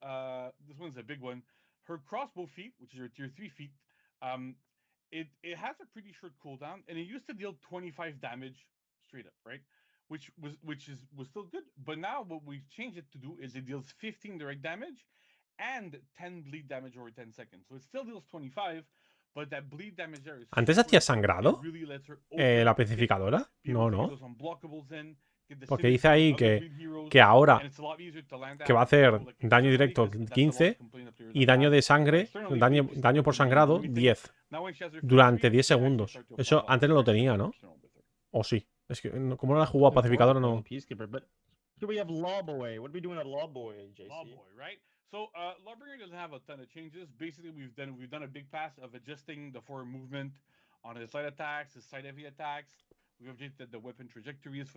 S10: this one's a big one. Her crossbow feat, which is her tier 3 feat, it has a pretty short cooldown, and it used to deal 25 damage straight up, right? Which was still good. But now what we've changed it to do is it deals 15 direct damage and 10 bleed damage over 10 seconds. So it still deals 25, but that bleed damage there is.
S1: ¿Antes hacía sangrado? ¿La pacificadora? No. Porque dice ahí que ahora que va a hacer daño directo 15 y daño de sangre, daño por sangrado 10 durante 10 segundos. Eso antes no lo tenía, ¿no? O sí. Es que como no la he jugado a pacificadora, no.
S10: So Lawbringer doesn't have a ton of changes. Basically, we've done a big pass of adjusting the forward movement on his light attacks, his side heavy attacks.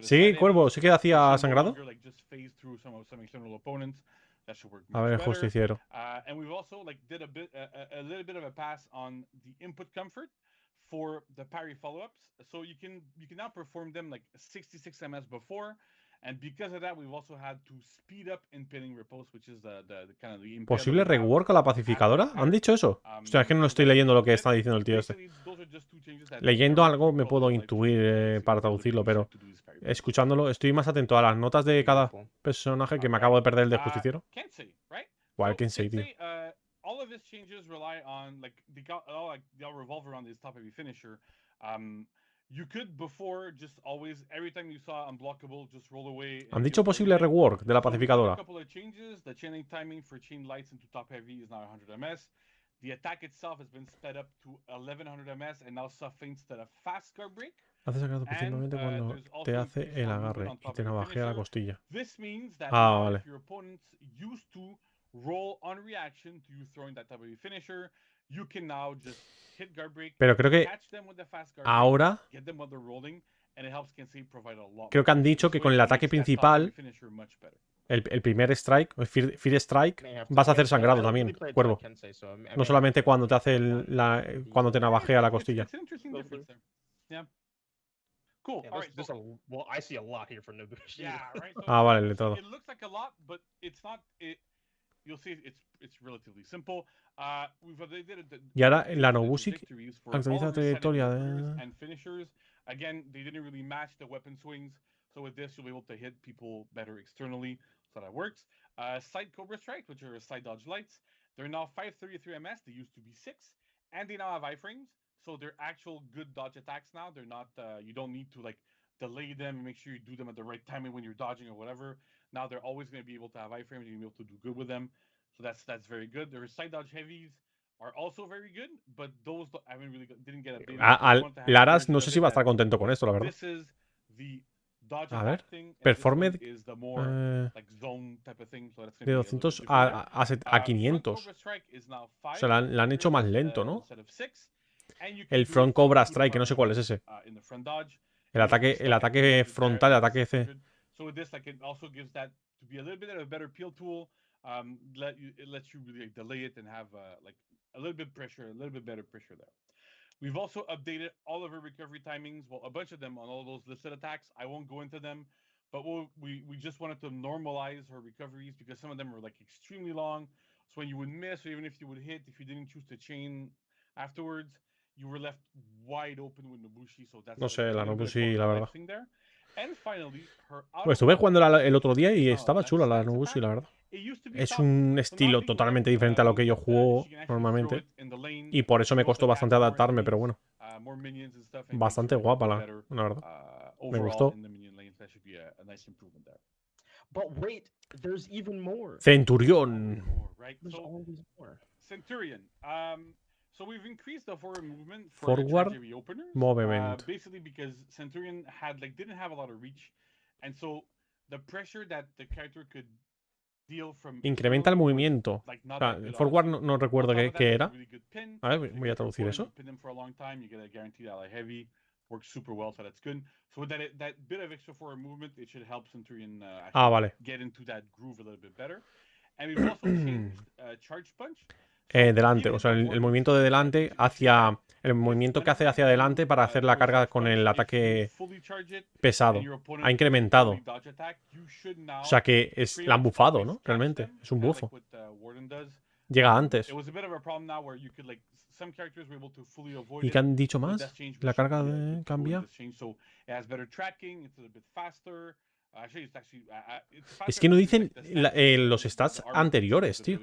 S1: Sí, Cuervo, sí que hacía sangrado. A ver, justiciero.
S10: And we've also did a little bit of a pass on the input comfort for the parry follow-ups. So you can now perform them like 66 ms before. And because of that, we've also had to speed up impending repose, which is the kind of the
S1: ¿Posible rework a la pacificadora? ¿Han dicho eso? O sea, es que no estoy leyendo lo que está diciendo el tío este. Leyendo algo me puedo intuir para traducirlo, pero escuchándolo estoy más atento a las notas de cada personaje, que me acabo de perder el de justiciero. ¿Cuál Kensei, tío?
S10: All of these changes rely on they all revolve around this top heavy finisher. You could before just always every time you saw unblockable just roll away.
S1: Han dicho posible rework de la
S10: So we've done a
S1: pacificadora.
S10: couple of changes. The chaining timing for chain lights into top heavy is now 100 ms. The attack itself has been sped up to 1100 ms and now suffers instead of fast guard break.
S1: Hace sagrado principalmente cuando te hace el agarre y te navajea la costilla.
S10: This means that
S1: Ah,
S10: now
S1: vale.
S10: if your opponents used to roll on reaction to you throwing that type of finisher, you can now just hit guard break,
S1: Pero creo que
S10: catch them with the fast guard
S1: ahora
S10: break, get them while they're rolling, and it helps Kensei provide a lot.
S1: creo que han dicho que con el ataque principal, el primer strike, el Fear Strike, vas a hacer sangrado también, cuervo. No solamente cuando te hace cuando te navajea la costilla.
S10: Cool.
S3: Yeah,
S10: All right.
S3: there's well, I see a lot here for Nobushi.
S10: Yeah, right. So,
S1: Ah, vale, el letrado.
S10: it looks like a lot, but it's not. You'll see it's relatively simple.
S1: Y ahora la Nobushi actualiza la trayectoria de...
S10: And finishers. Again, they didn't really match the weapon swings, so with this you'll be able to hit people better externally, so that works. Side Cobra strikes, which are side dodge lights, they're now 533 ms. They used to be 6, and they now have iframes, so they're actual good dodge attacks now. They're not. You don't need to like delay them and make sure you do them at the right timing when you're dodging or whatever. Now they're always going to be able to have iframes. You're going to be able to do good with them. So that's very good. Their side dodge heavies are also very good, but those haven't really didn't get updated.
S1: Laras no sé si va a estar contento con esto, la verdad.
S10: This is the dodge
S1: A ver,
S10: attack thing, and
S1: Performed
S10: this one is the more like zone type of thing, so that's
S1: de 200 a 500. O sea, la han hecho más lento, ¿no? El Front Cobra Strike, que no sé cuál es ese. El ataque frontal, el ataque C.
S10: So with this, like, it also gives that to be a little bit of a better peel tool. It lets you really like, delay it and have like a little bit better pressure there. We've also updated all of our recovery timings, well, a bunch of them on all those listed attacks. I won't go into them, but we just wanted to normalize our recoveries because some of them were like extremely long. So when you would miss, or even if you would hit, if you didn't choose to chain afterwards, you were left wide open with Nobushi. So that's
S1: no sé, la Nobushi, la verdad.
S10: And finally,
S1: pues estuve jugando el otro día y estaba chula la Nobushi, la verdad. Es un estilo totalmente diferente a lo que yo juego normalmente. Y por eso me costó bastante adaptarme, pero bueno. Bastante guapa, la verdad. Me gustó. Centurión.
S10: So we've increased the forward movement
S1: for
S10: forward
S1: movement.
S10: Basically because Centurion didn't have a lot of reach, and so the pressure that the character could deal from
S1: incrementa el movimiento. O sea, el forward no recuerdo qué era. A ver, voy a traducir eso.
S10: Works super well, so that's good. So with that bit of extra forward movement, it should help Centurion
S1: vale.
S10: get into that groove a little bit better. And we've also changed Charge Punch.
S1: Delante, o sea, el movimiento de delante hacia... El movimiento que hace hacia adelante para hacer la carga con el ataque pesado. Ha incrementado. O sea que la han bufado, ¿no? Realmente. Es un bufo. Llega antes. ¿Y qué han dicho más? ¿La carga cambia? Es que no dicen los stats anteriores, tío.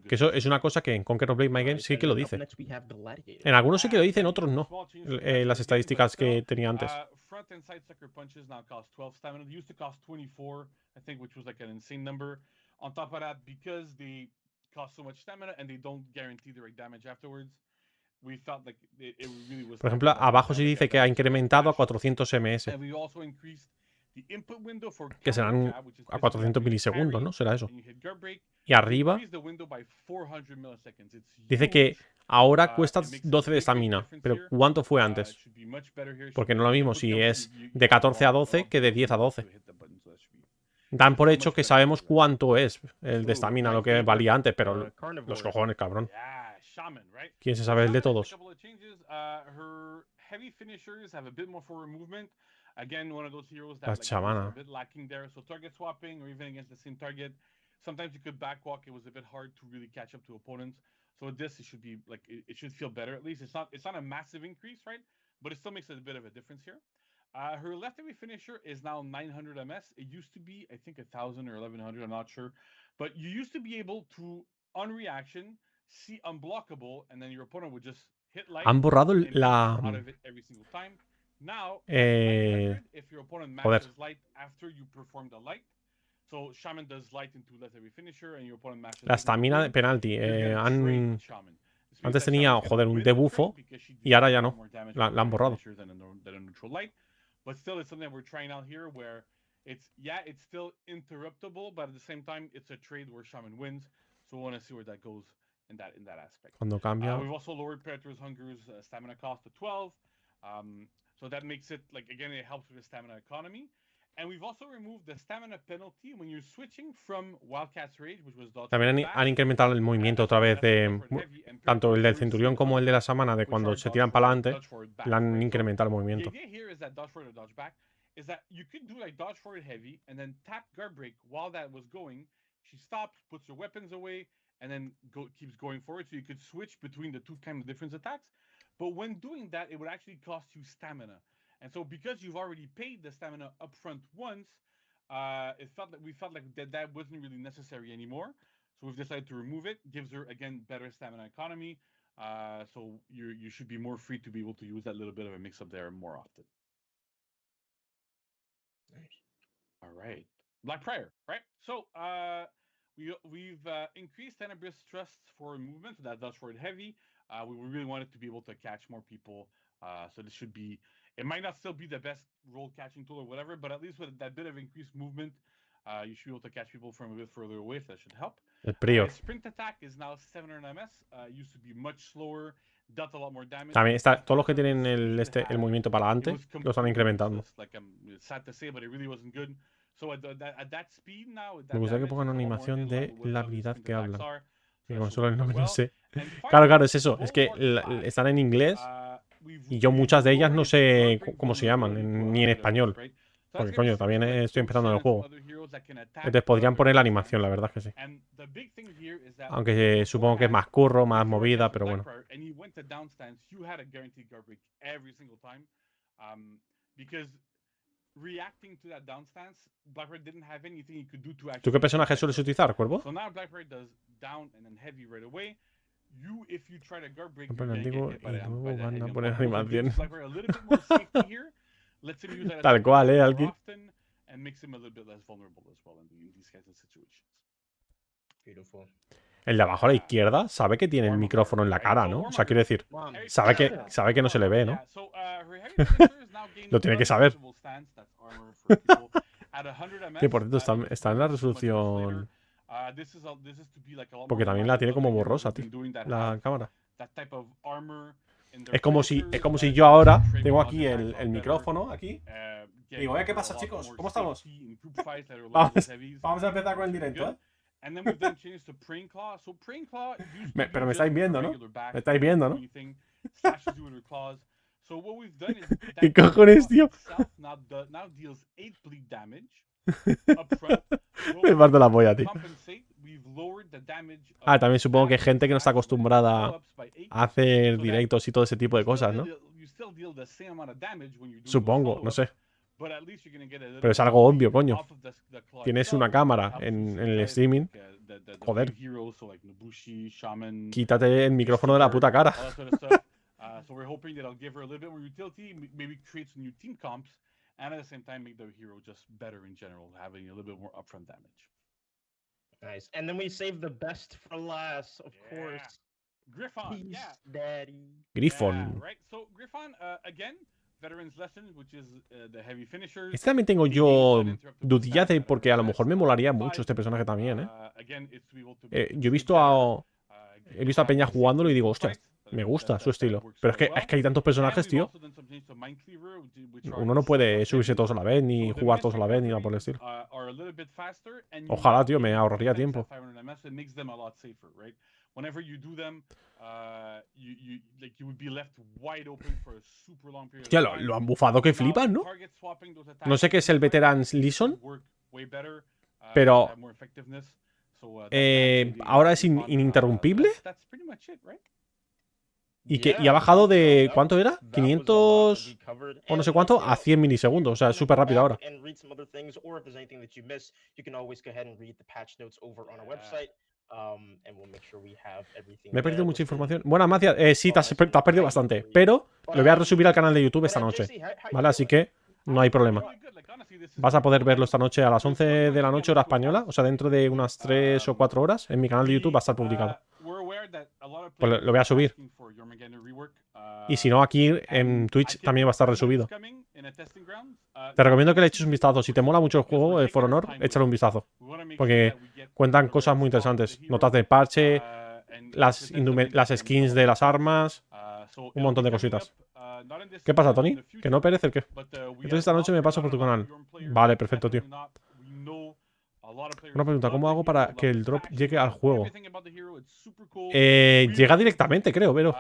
S1: Que eso es una cosa que en Conqueror's Blade My Game sí que lo dice. En algunos sí que lo dice, en otros no. Las estadísticas que tenía antes. Por ejemplo, abajo sí dice que ha incrementado a 400 ms. Que serán a 400 milisegundos, ¿no? Será eso. Y arriba dice que ahora cuesta 12 de estamina. Pero ¿cuánto fue antes? Porque no es lo mismo si es de 14 a 12 que de 10 a 12. Dan por hecho que sabemos cuánto es el de estamina, lo que valía antes, pero los cojones, cabrón. ¿Quién se sabe el de todos?
S10: Again, one of those heroes that
S1: la chamana.
S10: a bit lacking there. So target swapping or even against the same target. Sometimes you could backwalk. It was a bit hard to really catch up to opponents. So with this, it should be like it should feel better. At least it's not a massive increase, right? But it still makes a bit of a difference here. Her left heavy finisher is now 900 ms. It used to be, I think, 1,000 or 1,100. I'm not sure. But you used to be able to, on reaction, see unblockable, and then your opponent would just hit light
S1: Han borrado
S10: and be
S1: la...
S10: out of it every single time. Now,
S1: Eh,
S10: 900 if your opponent
S1: joder.
S10: mashes light after you perform the light. So Shaman does light into less every finisher and your opponent mashes
S1: la
S10: light into
S1: estamina de
S10: blue,
S1: penalti.
S10: you're gonna trade Shaman. This means
S1: Antes
S10: that
S1: tenía,
S10: Shaman's gonna
S1: joder, un
S10: win the
S1: debuffo
S10: trade because she
S1: y ahora
S10: deals
S1: ya
S10: a lot
S1: no.
S10: more damage
S1: La
S10: with
S1: han
S10: every
S1: borrado.
S10: finisher than a neutral light. But still, it's something that we're trying out here where it's still interruptible, but at the same time, it's a trade where Shaman wins. So we want to see where that goes in that aspect.
S1: Cuando cambia...
S10: We've also lowered Predator's Hunger's stamina cost to 12. So that makes it, like, again, it helps with the stamina economy. And we've also removed the stamina penalty when you're switching from Wildcat's Rage, which was dodge
S1: También
S10: back.
S1: han incrementado el movimiento otra vez de... Tanto el del Centurión como el de la Samana, de cuando se tiran para adelante, le han incrementado el
S10: The
S1: movimiento.
S10: idea here is that dodge forward or dodge back is that you could do like dodge forward heavy and then tap guard break while that was going. She stops, puts her weapons away, and then keeps going forward. So you could switch between the two kind of different attacks. But when doing that, it would actually cost you stamina. And so because you've already paid the stamina upfront once, we felt like that wasn't really necessary anymore. So we've decided to remove it. Gives her, again, better stamina economy. So you should be more free to be able to use that little bit of a mix-up there more often.
S3: Nice.
S10: All right. Black Prior, right? So we've increased Tenebrous Trust for movement, so that does for it heavy. We really wanted to be able to catch more people. So this should be, it might not still be the best roll catching tool or whatever, but at least with that bit of increased movement, you should be able to catch people from a bit further away, so that should help.
S1: El Prior.
S10: Sprint attack is now 700 MS. Used to be much slower, dealt a lot more damage.
S1: También está, todos los que tienen el movimiento para adelante los han incrementado.
S10: Like, sad to say, but it really wasn't good. So at that speed now,
S1: Me gustaría que pongan una animación de la habilidad que hablan. Que con solo el nombre no sé. Claro, es eso. Es que están en inglés y yo muchas de ellas no sé cómo se llaman, ni en español. Porque, coño, también estoy empezando en el juego. Entonces podrían poner la animación, la verdad es que sí. Aunque supongo que es más curro, más movida, pero bueno. ¿Tú qué personaje sueles utilizar, Cuervo? Compra el antiguo y luego van a poner animación. Tal cual, Alki. El de abajo a la izquierda sabe que tiene el micrófono en la cara, ¿no? O sea, quiero decir, sabe que no se le ve, ¿no? Lo tiene que saber. Que por cierto está en la resolución. Porque también la tiene como borrosa, tío, la cámara. Es como si yo ahora tengo aquí el micrófono, aquí. Y digo, ¿qué pasa, chicos? ¿Cómo estamos? Vamos a empezar con el directo, ¿eh? Pero me estáis viendo, ¿no? Me estáis viendo, ¿no? ¿Qué cojones, tío? Me parto la polla, tío. También supongo que hay gente que no está acostumbrada a hacer directos y todo ese tipo de cosas, ¿no? Supongo, no sé. Pero es algo obvio, coño. Tienes una cámara en el streaming. Joder. Quítate el micrófono de la puta cara. And at the same time, make the hero just better in general, having a little bit more upfront damage.
S3: Nice. And then we save the best for last, of course.
S10: Griffon,
S3: Daddy.
S1: Griffon.
S10: Right. So Griffon, again, Veterans Lesson, which is the heavy finishers.
S1: Este también tengo yo dudillas de porque a lo mejor me molaría mucho este personaje también, ¿eh? Yo he visto a Peña jugándolo y digo, ostras, me gusta su estilo. Pero es que hay tantos personajes, tío. Uno no puede subirse todos a la vez, ni jugar todos a la vez, ni nada por el estilo. Ojalá, tío, me ahorraría tiempo. Hostia, lo han bufado que flipan, ¿no? No sé qué es el Veterans Lesson, pero ahora es ininterrumpible. Y ha bajado de... ¿Cuánto era? 500 o no sé cuánto a 100 milisegundos. O sea, es súper rápido ahora. Me he perdido mucha información. Bueno, Macia, sí, te has perdido bastante. Pero lo voy a resubir al canal de YouTube esta noche. ¿Vale? Así que no hay problema. Vas a poder verlo esta noche a las 11 de la noche, hora española. O sea, dentro de unas 3 o 4 horas. En mi canal de YouTube va a estar publicado. Pues lo voy a subir. Y si no, aquí en Twitch también va a estar resubido. Te recomiendo que le eches un vistazo. Si te mola mucho el juego, el For Honor, échale un vistazo. Porque cuentan cosas muy interesantes. Notas de parche, las skins de las armas, un montón de cositas. ¿Qué pasa, Tony? ¿Que no perece el qué? Entonces esta noche me paso por tu canal. Vale, perfecto, tío. Una pregunta, ¿cómo hago para que el drop llegue al juego? Llega directamente, creo, pero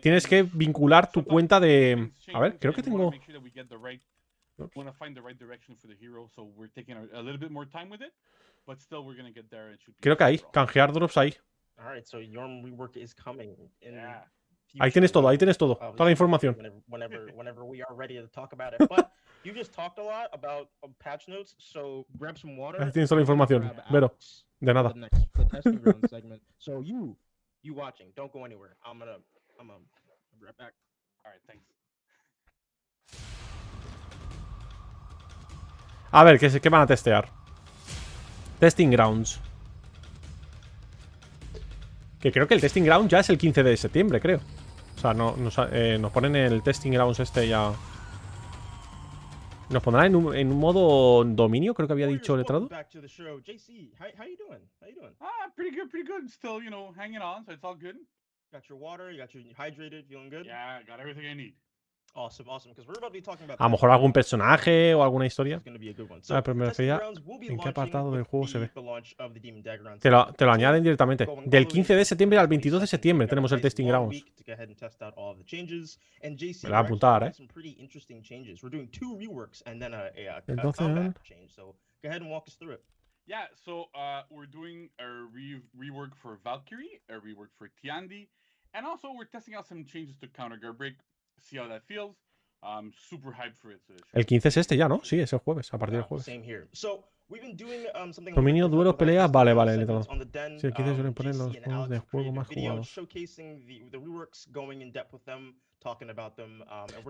S1: tienes que vincular tu cuenta de... A ver, creo que tengo... Creo que ahí, canjear drops ahí. Ahí tienes todo, toda la información. Ahí tienes toda la información, Vero. De nada. A ver, ¿qué van a testear? Testing Grounds. Que creo que el Testing Ground ya es el 15 de septiembre, creo. O sea, nos ponen el Testing Grounds este ya. Nos pondrán en un modo dominio, creo que había dicho el letrado.
S10: Pretty good. Still, hanging on, so it's all good.
S3: Got your water, you hydrated, feeling good?
S10: Yeah, got everything I need.
S3: Awesome, because we're about to be talking about...
S1: A lo mejor algún personaje o alguna historia. Pero me refería en qué apartado del juego se ve. Te lo añaden directamente. Del 15 de septiembre al 22 de septiembre tenemos el Testing Grounds. Me lo voy a apuntar, ¿eh? El 12,
S10: Yeah, so we're doing a rework for Valkyrie, a rework for Tiandi, and also we're testing out some changes to counter guard break. See how that feels. Super hyped for it.
S1: El 15 es este ya, ¿no? Sí, es el jueves, a partir del jueves. Dominio, duelos, peleas. Vale, letrado. Sí, el 15 suelen poner los modos de juego más jugados.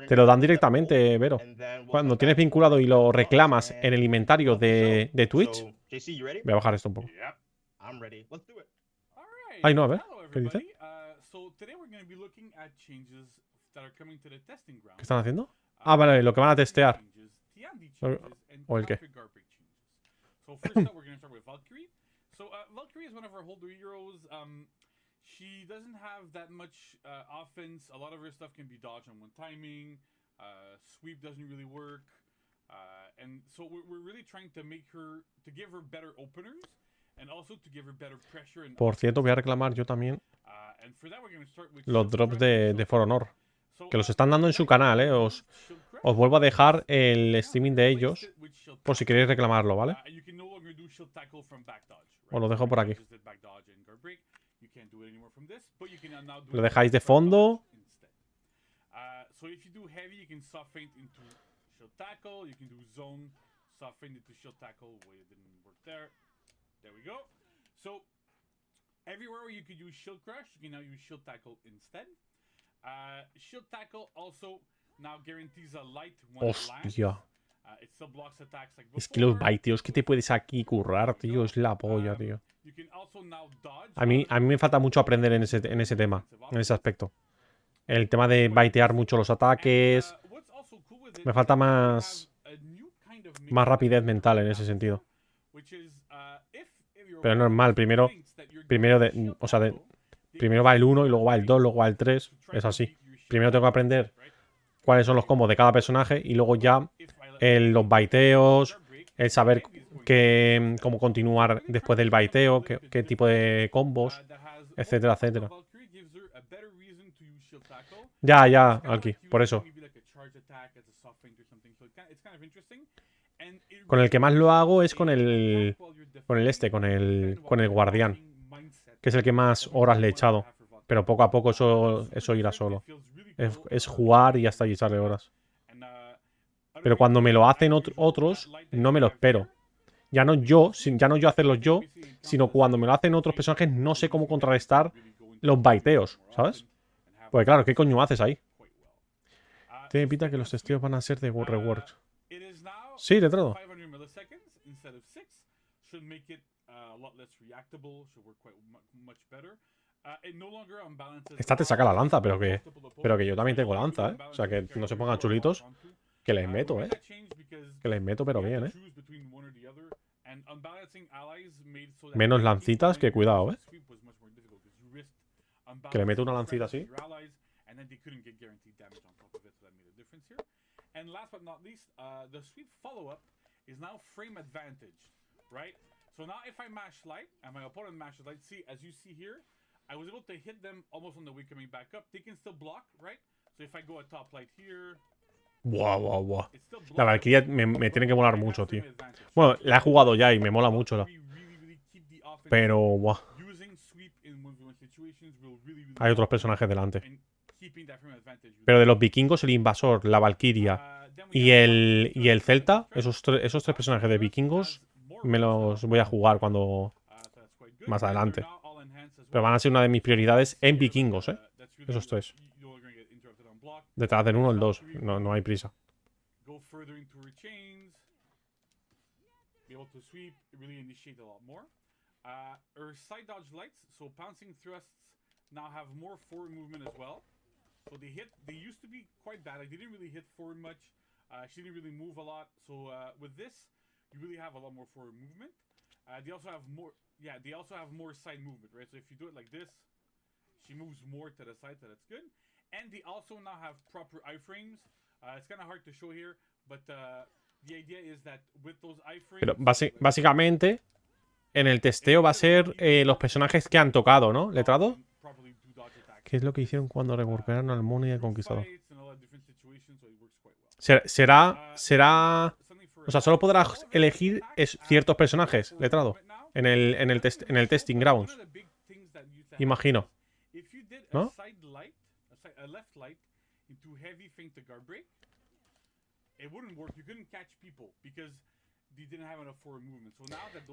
S1: Te lo dan directamente, Vero. Cuando tienes vinculado y lo reclamas en el inventario de Twitch. Voy a bajar esto un poco. Ay, no, a ver. ¿Qué dice? ¿Qué están haciendo? Ah, vale, lo que van a testear. ¿O el qué?
S10: Valkyrie is one of our older heroes. She doesn't have that much offense. A lot of her stuff can be dodged on one timing. Sweep doesn't really work. And so we're really trying to give her better openers. And also to give her better pressure.
S1: Por cierto, voy a reclamar yo también los drops de For Honor. Que los están dando en su canal, ¿eh? Os vuelvo a dejar el streaming de ellos por si queréis reclamarlo, ¿vale? Os lo dejo por aquí. Lo dejáis de fondo.
S10: Everywhere where you could use Shield Crush, you can now use Shield Tackle instead. Shield Tackle also now guarantees a light one
S1: Hostia.
S10: It still blocks attacks like
S1: Es que los byteos que te puedes aquí currar, tío, es la polla, tío. A mí me falta mucho aprender en ese tema, en ese aspecto. El tema de bytear mucho los ataques. Me falta más rapidez mental en ese sentido. Pero es normal, primero va el 1 y luego va el 2, luego va el 3. Es así. Primero tengo que aprender cuáles son los combos de cada personaje y luego ya los baiteos, el saber cómo continuar después del baiteo, qué tipo de combos, etcétera, etcétera. Ya, Alki, por eso. Con el que más lo hago es con el guardián, que es el que más horas le he echado. Pero poco a poco eso irá solo. Es jugar y hasta echarle horas. Pero cuando me lo hacen otros, no me lo espero. Ya no yo hacerlos yo, sino cuando me lo hacen otros personajes, no sé cómo contrarrestar los baiteos, ¿sabes? Pues claro, ¿qué coño haces ahí? Tiene pinta que los testeos van a ser de reworks. Sí, letrado. Esta te saca la lanza, pero que yo también tengo lanza, ¿eh? O sea, que no se pongan chulitos. Que les meto, ¿eh? Que les meto, pero bien, ¿eh? Menos lancitas, que cuidado, ¿eh? Que le meto una lancita así.
S10: And last but not least, the sweep follow-up is now frame advantage, right? So now if I mash light and my opponent mashes light, see, as you see here, I was able to hit them almost on the way coming back up. They can still block, right? So if I go a top light here...
S1: Buah. La Valkyrie me tiene que molar mucho, tío. Bueno, la he jugado ya y me mola mucho. Pero, buah. Hay otros personajes delante. Pero de los vikingos, el invasor, la Valkyria y el celta, esos tres personajes de vikingos, me los voy a jugar cuando más adelante. Pero van a ser una de mis prioridades en vikingos, ¿eh? Esos tres. Detrás del 1 el 2. No hay prisa.
S10: So they used to be quite bad. Like, they didn't really hit forward much. She didn't really move a lot. So with this, you really have a lot more forward movement. They also have more side movement, right? So if you do it like this, she moves more to the side, so that's good. And they also now have proper iframes. It's kind of hard to show here, but the idea is that with those iframes...
S1: Pero básicamente, en el testeo va a ser los personajes que han tocado, ¿no? ¿Letrado? ¿Qué es lo que hicieron cuando reworkaron al mono y al conquistador? Será... O sea, solo podrás elegir ciertos personajes, letrado. En el testing grounds. Imagino. ¿No?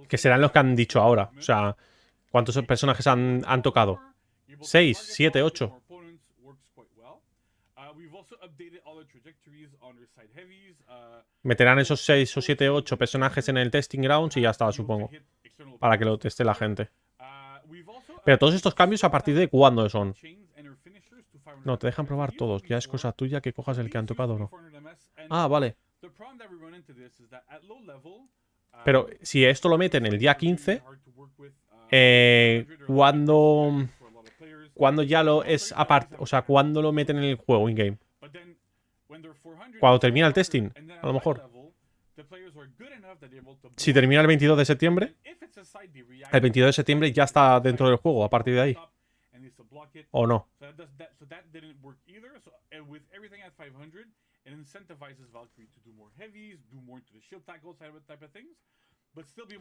S1: Que serán los que han dicho ahora. O sea, ¿cuántos personajes han tocado? 6, 7, 8. Meterán esos 6 o 7, 8 personajes en el testing grounds y ya está, supongo. Para que lo teste la gente. Pero todos estos cambios, ¿a partir de cuándo son? No, te dejan probar todos. Ya es cosa tuya que cojas el que han tocado o no. Ah, vale. Pero si esto lo meten el día 15, ¿cuándo ya lo es aparte? O sea, ¿cuándo lo meten en el juego in-game? Cuando termina el testing, a lo mejor. Si termina el 22 de septiembre, el 22 de septiembre ya está dentro del juego a partir de ahí. ¿O no?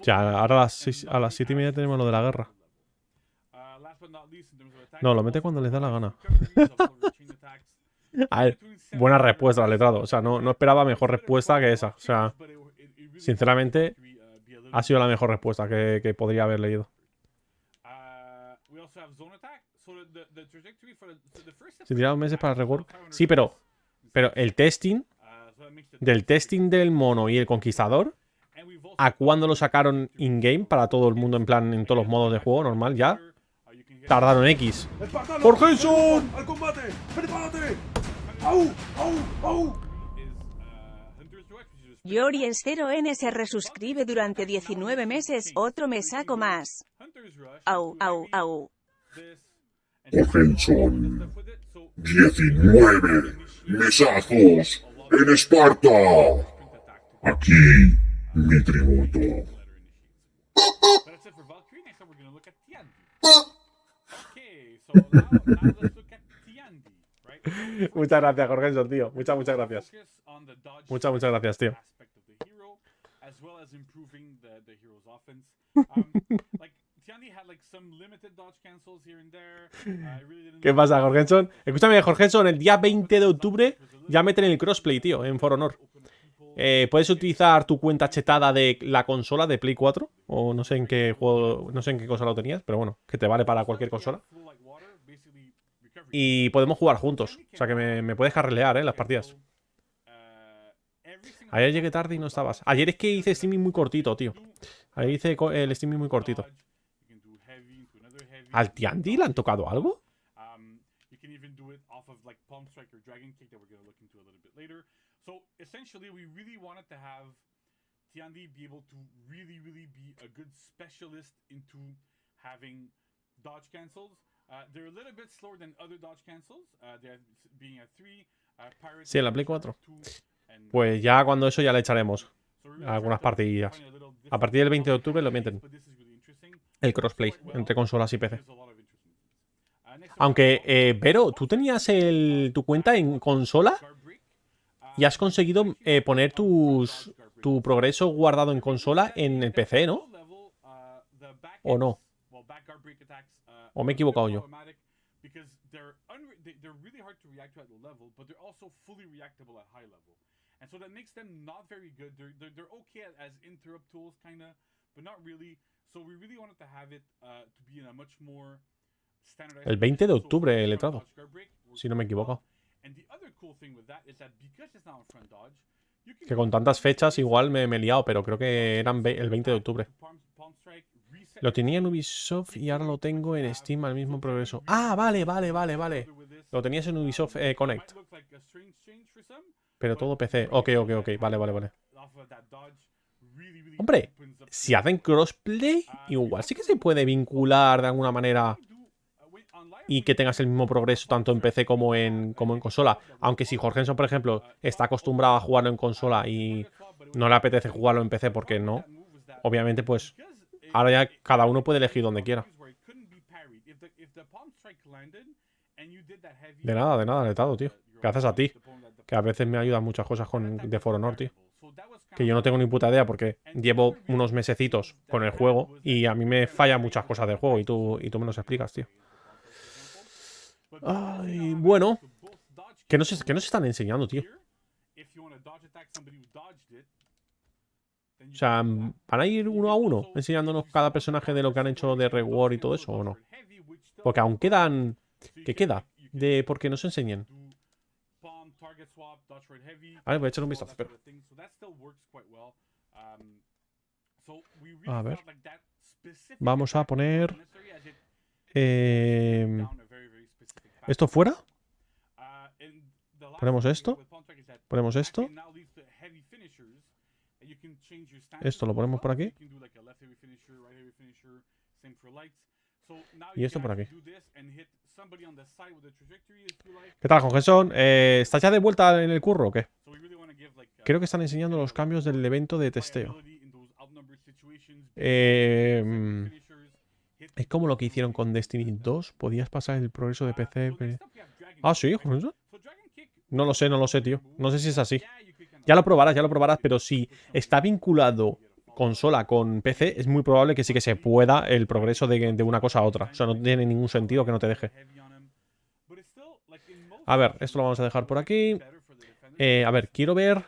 S1: Ya, ahora a las 7:30 tenemos lo de la guerra. No, lo mete cuando les da la gana. A ver, buena respuesta, letrado. O sea, no esperaba mejor respuesta que esa. O sea, sinceramente, ha sido la mejor respuesta que podría haber leído. Se tiraron meses para rework. Sí, pero el testing, del testing del mono y el conquistador, ¿a cuándo lo sacaron in-game para todo el mundo, en plan, en todos los modos de juego normal ya? Tardaron X. ¡Jorgenson! ¡Al combate! ¡Prepárate! ¡Au! ¡Au! ¡Au!
S11: Yoriens 0N se resuscribe durante 19 meses. Otro me saco más. Au, au, au.
S12: Jorgenson. 19 mesazos en Esparta. Aquí mi tributo.
S1: Muchas gracias, Jorgenson, tío. Muchas gracias. Muchas gracias, tío. ¿Qué pasa, Jorgenson? Escúchame, Jorgenson, el día 20 de octubre ya meten el crossplay, tío, en For Honor. puedes utilizar tu cuenta chetada de la consola de Play 4. O no sé en qué juego, no sé en qué consola lo tenías, pero bueno, que te vale para cualquier consola. Y podemos jugar juntos. O sea que me puedes carrilear, las partidas. Ayer llegué tarde y no estabas. Ayer es que hice streaming muy cortito, tío. Ayer hice el streaming muy cortito. ¿Al Tiandi le han tocado algo?
S10: So essentially, we really wanted to have Tiandi be able to really be a good specialist into having dodge cancels. They're a little bit slower than other dodge cancels. They're being a 3. Pirates.
S1: Sí, en la Play 4. Pues ya cuando eso ya le echaremos algunas partidillas. A partir del 20 de octubre lo meten. El crossplay entre consolas y PC. Aunque, Vero, tú tenías tu cuenta en consola y has conseguido poner tu progreso guardado en consola en el PC, ¿no? ¿O no? ¿O me he equivocado yo? El 20 de octubre el letrado, si no me equivoco. Que con tantas fechas igual me he liado, pero creo que eran el 20 de octubre. Lo tenía en Ubisoft y ahora lo tengo en Steam al mismo progreso. Ah, vale. Lo tenías en Ubisoft Connect. Pero todo PC. Ok. Vale. Hombre, si hacen crossplay, igual sí que se puede vincular de alguna manera y que tengas el mismo progreso tanto en PC como en consola. Aunque si Jorgensen, por ejemplo, está acostumbrado a jugarlo en consola y no le apetece jugarlo en PC porque no, obviamente pues ahora ya cada uno puede elegir donde quiera. De nada, Letado, tío. Gracias a ti. Que a veces me ayudan muchas cosas de For Honor, tío. Que yo no tengo ni puta idea porque llevo unos mesecitos con el juego y a mí me fallan muchas cosas del juego y tú me los explicas, tío. Ay, bueno. ¿Qué nos están enseñando, tío? O sea, ¿van a ir uno a uno enseñándonos cada personaje de lo que han hecho de reward y todo eso o no? Porque aún quedan... ¿Qué queda? Porque nos enseñen. Vale, voy a echar un vistazo, pero... A ver. Vamos a poner... ¿Esto fuera? Ponemos esto. Ponemos esto. Esto lo ponemos por aquí. Y esto por aquí. ¿Qué tal, Jorgensen? ¿Estás ya de vuelta en el curro o qué? Creo que están enseñando los cambios del evento de testeo. Es como lo que hicieron con Destiny 2. Podías pasar el progreso de PC. Ah, sí, Jorgensen. No lo sé, tío. No sé si es así. Ya lo probarás, pero si está vinculado consola con PC, es muy probable que sí que se pueda el progreso de una cosa a otra. O sea, no tiene ningún sentido que no te deje. A ver, esto lo vamos a dejar por aquí. A ver, quiero ver...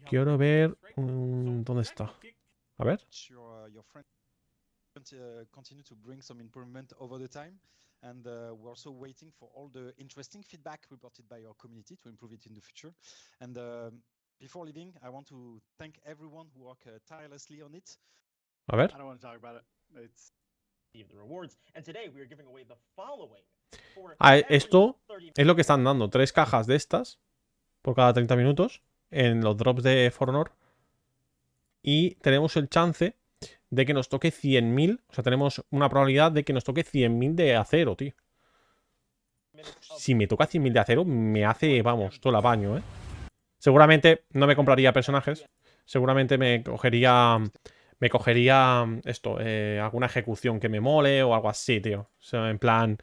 S1: Quiero ver... ¿dónde está? A ver.
S9: Continue to bring some improvement over the time, and we're also waiting for all the interesting feedback reported by our community to improve it in the future. And before leaving, I want to thank everyone who worked tirelessly on it.
S1: A ver.
S2: I don't want to talk about it. It's
S3: the rewards, and today we are giving away the following.
S1: Esto es lo que están dando. 3 cajas de estas por cada 30 minutos en los drops de For Honor. Y tenemos el chance de que nos toque 100.000. O sea, tenemos una probabilidad de que nos toque 100.000 de acero, tío. Si me toca 100.000 de acero, me hace, vamos, todo el apaño, ¿eh? Seguramente no me compraría personajes. Seguramente me cogería esto, alguna ejecución que me mole o algo así, tío. O sea, en plan,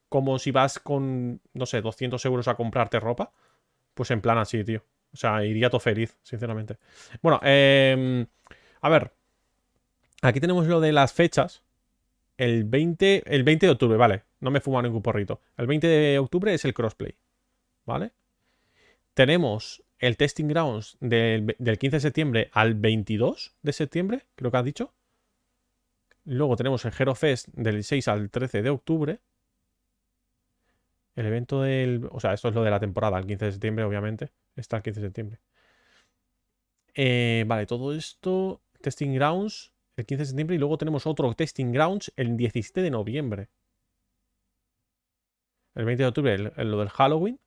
S1: como si vas con, no sé, 200 euros a comprarte ropa. Pues en plan así, tío. O sea, iría todo feliz, sinceramente. Bueno, a ver. Aquí tenemos lo de las fechas. el 20 de octubre, vale. No me fumo ningún porrito. El 20 de octubre es el crossplay, ¿vale? Tenemos el Testing Grounds del 15 de septiembre al 22 de septiembre, creo que has dicho. Luego tenemos el Hero Fest del 6 al 13 de octubre. El evento del... O sea, esto es lo de la temporada, el 15 de septiembre, obviamente. Está el 15 de septiembre. Vale, todo esto... Testing Grounds el 15 de septiembre y luego tenemos otro Testing Grounds el 17 de noviembre. El 20 de octubre lo del Halloween.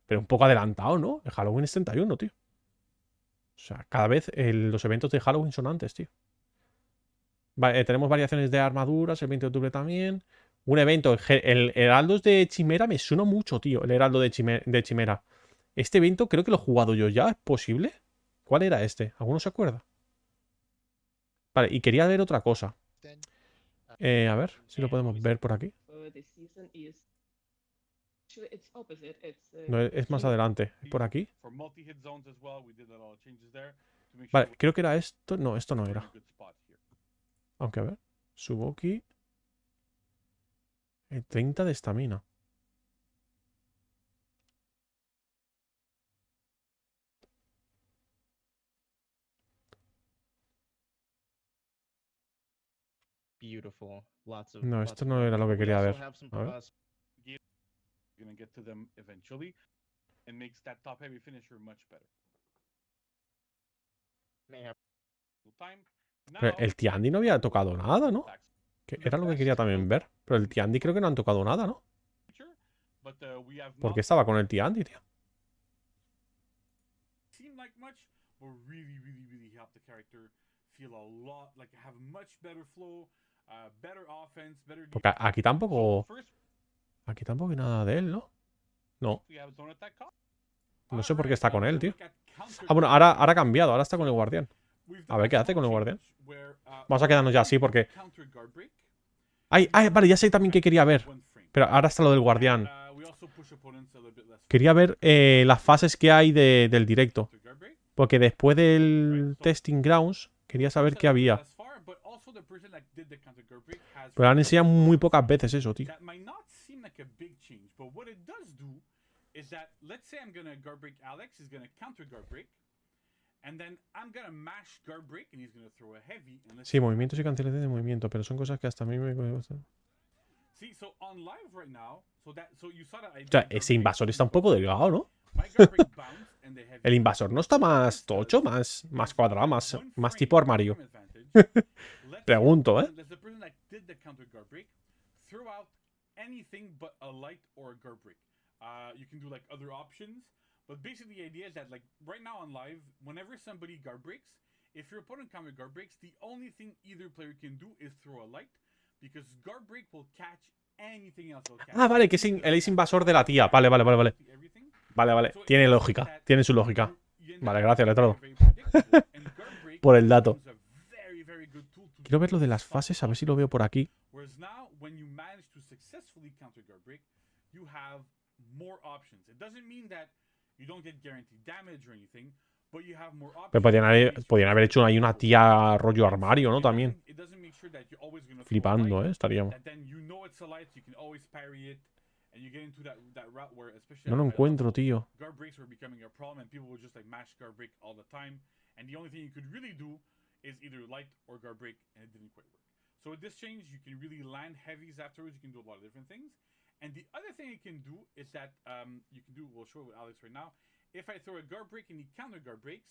S1: Pero un poco adelantado, ¿no? El Halloween es 31, tío. O sea, cada vez los eventos de Halloween son antes, tío. Vale, tenemos variaciones de armaduras el 20 de octubre también. Un evento, el Heraldos de Chimera me suena mucho, tío. El Heraldo de Chimera. Este evento creo que lo he jugado yo ya. ¿Es posible? ¿Cuál era este? ¿Alguno se acuerda? Vale, y quería ver otra cosa. A ver si lo podemos ver por aquí. No, es más adelante. ¿Es por aquí? Vale, creo que era esto. No, esto no era. Aunque a ver. Suboki. El 30 de estamina. No, esto no era lo que quería ver. A ver. Pero el Tiandi no había tocado nada, ¿no? Que era lo que quería también ver. Pero el Tiandi creo que no han tocado nada, ¿no? ¿Por qué estaba con el Tiandi, tío? Porque aquí tampoco... Aquí tampoco hay nada de él, ¿no? No. No sé por qué está con él, tío. Ah, bueno, ahora ha cambiado. Ahora está con el guardián. A ver qué hace con el guardián. Vamos a quedarnos ya así porque... Ay, vale, ya sé también qué quería ver. Pero ahora está lo del guardián. Quería ver las fases que hay del directo. Porque después del Testing Grounds quería saber qué había. Pero han enseñado muy pocas veces eso, tío. Sí, movimientos y cancelación de movimiento, pero son cosas que hasta a mí me gustan. O sea, ese invasor está un poco delgado, ¿no? El invasor no está más tocho, más cuadrado, más tipo armario. Pregunto, ¿eh?
S10: But basically the idea is that, like, right now on live, whenever somebody guard breaks, if your opponent counter guard breaks, the only thing either player can do is throw a light, because guard break will catch anything else.
S1: Ah, vale, que es el ace invasor de la tía. Vale. Vale. Tiene lógica. Tiene su lógica. Vale, gracias, letrado. Por el dato. Quiero ver lo de las fases, a ver si lo veo por aquí. Pero podrían haber hecho ahí una tía rollo armario, ¿no? También. Flipando, ¿eh? Estaríamos. No lo encuentro, tío.
S10: And the other thing you can do is that you can do, we'll show it with Alex right now. If I throw a guard break and he counter guard breaks,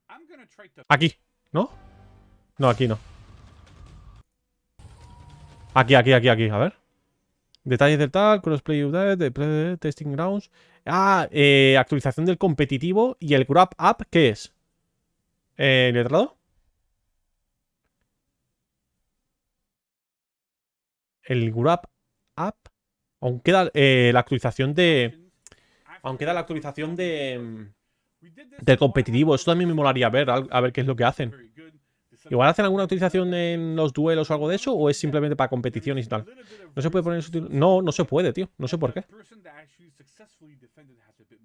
S10: I'm gonna try to...
S1: Aquí, ¿no? No, aquí no. Aquí, a ver. Detalles del tal, crossplay de testing grounds. Ah, actualización del competitivo y el grab up, ¿qué es? ¿Letrado? El grab up. Aún queda la actualización de... Aún queda la actualización del competitivo. Eso también me molaría ver, a ver qué es lo que hacen. Igual hacen alguna actualización en los duelos o algo de eso, o es simplemente para competiciones y tal. No se puede poner su... No se puede, tío. No sé por qué.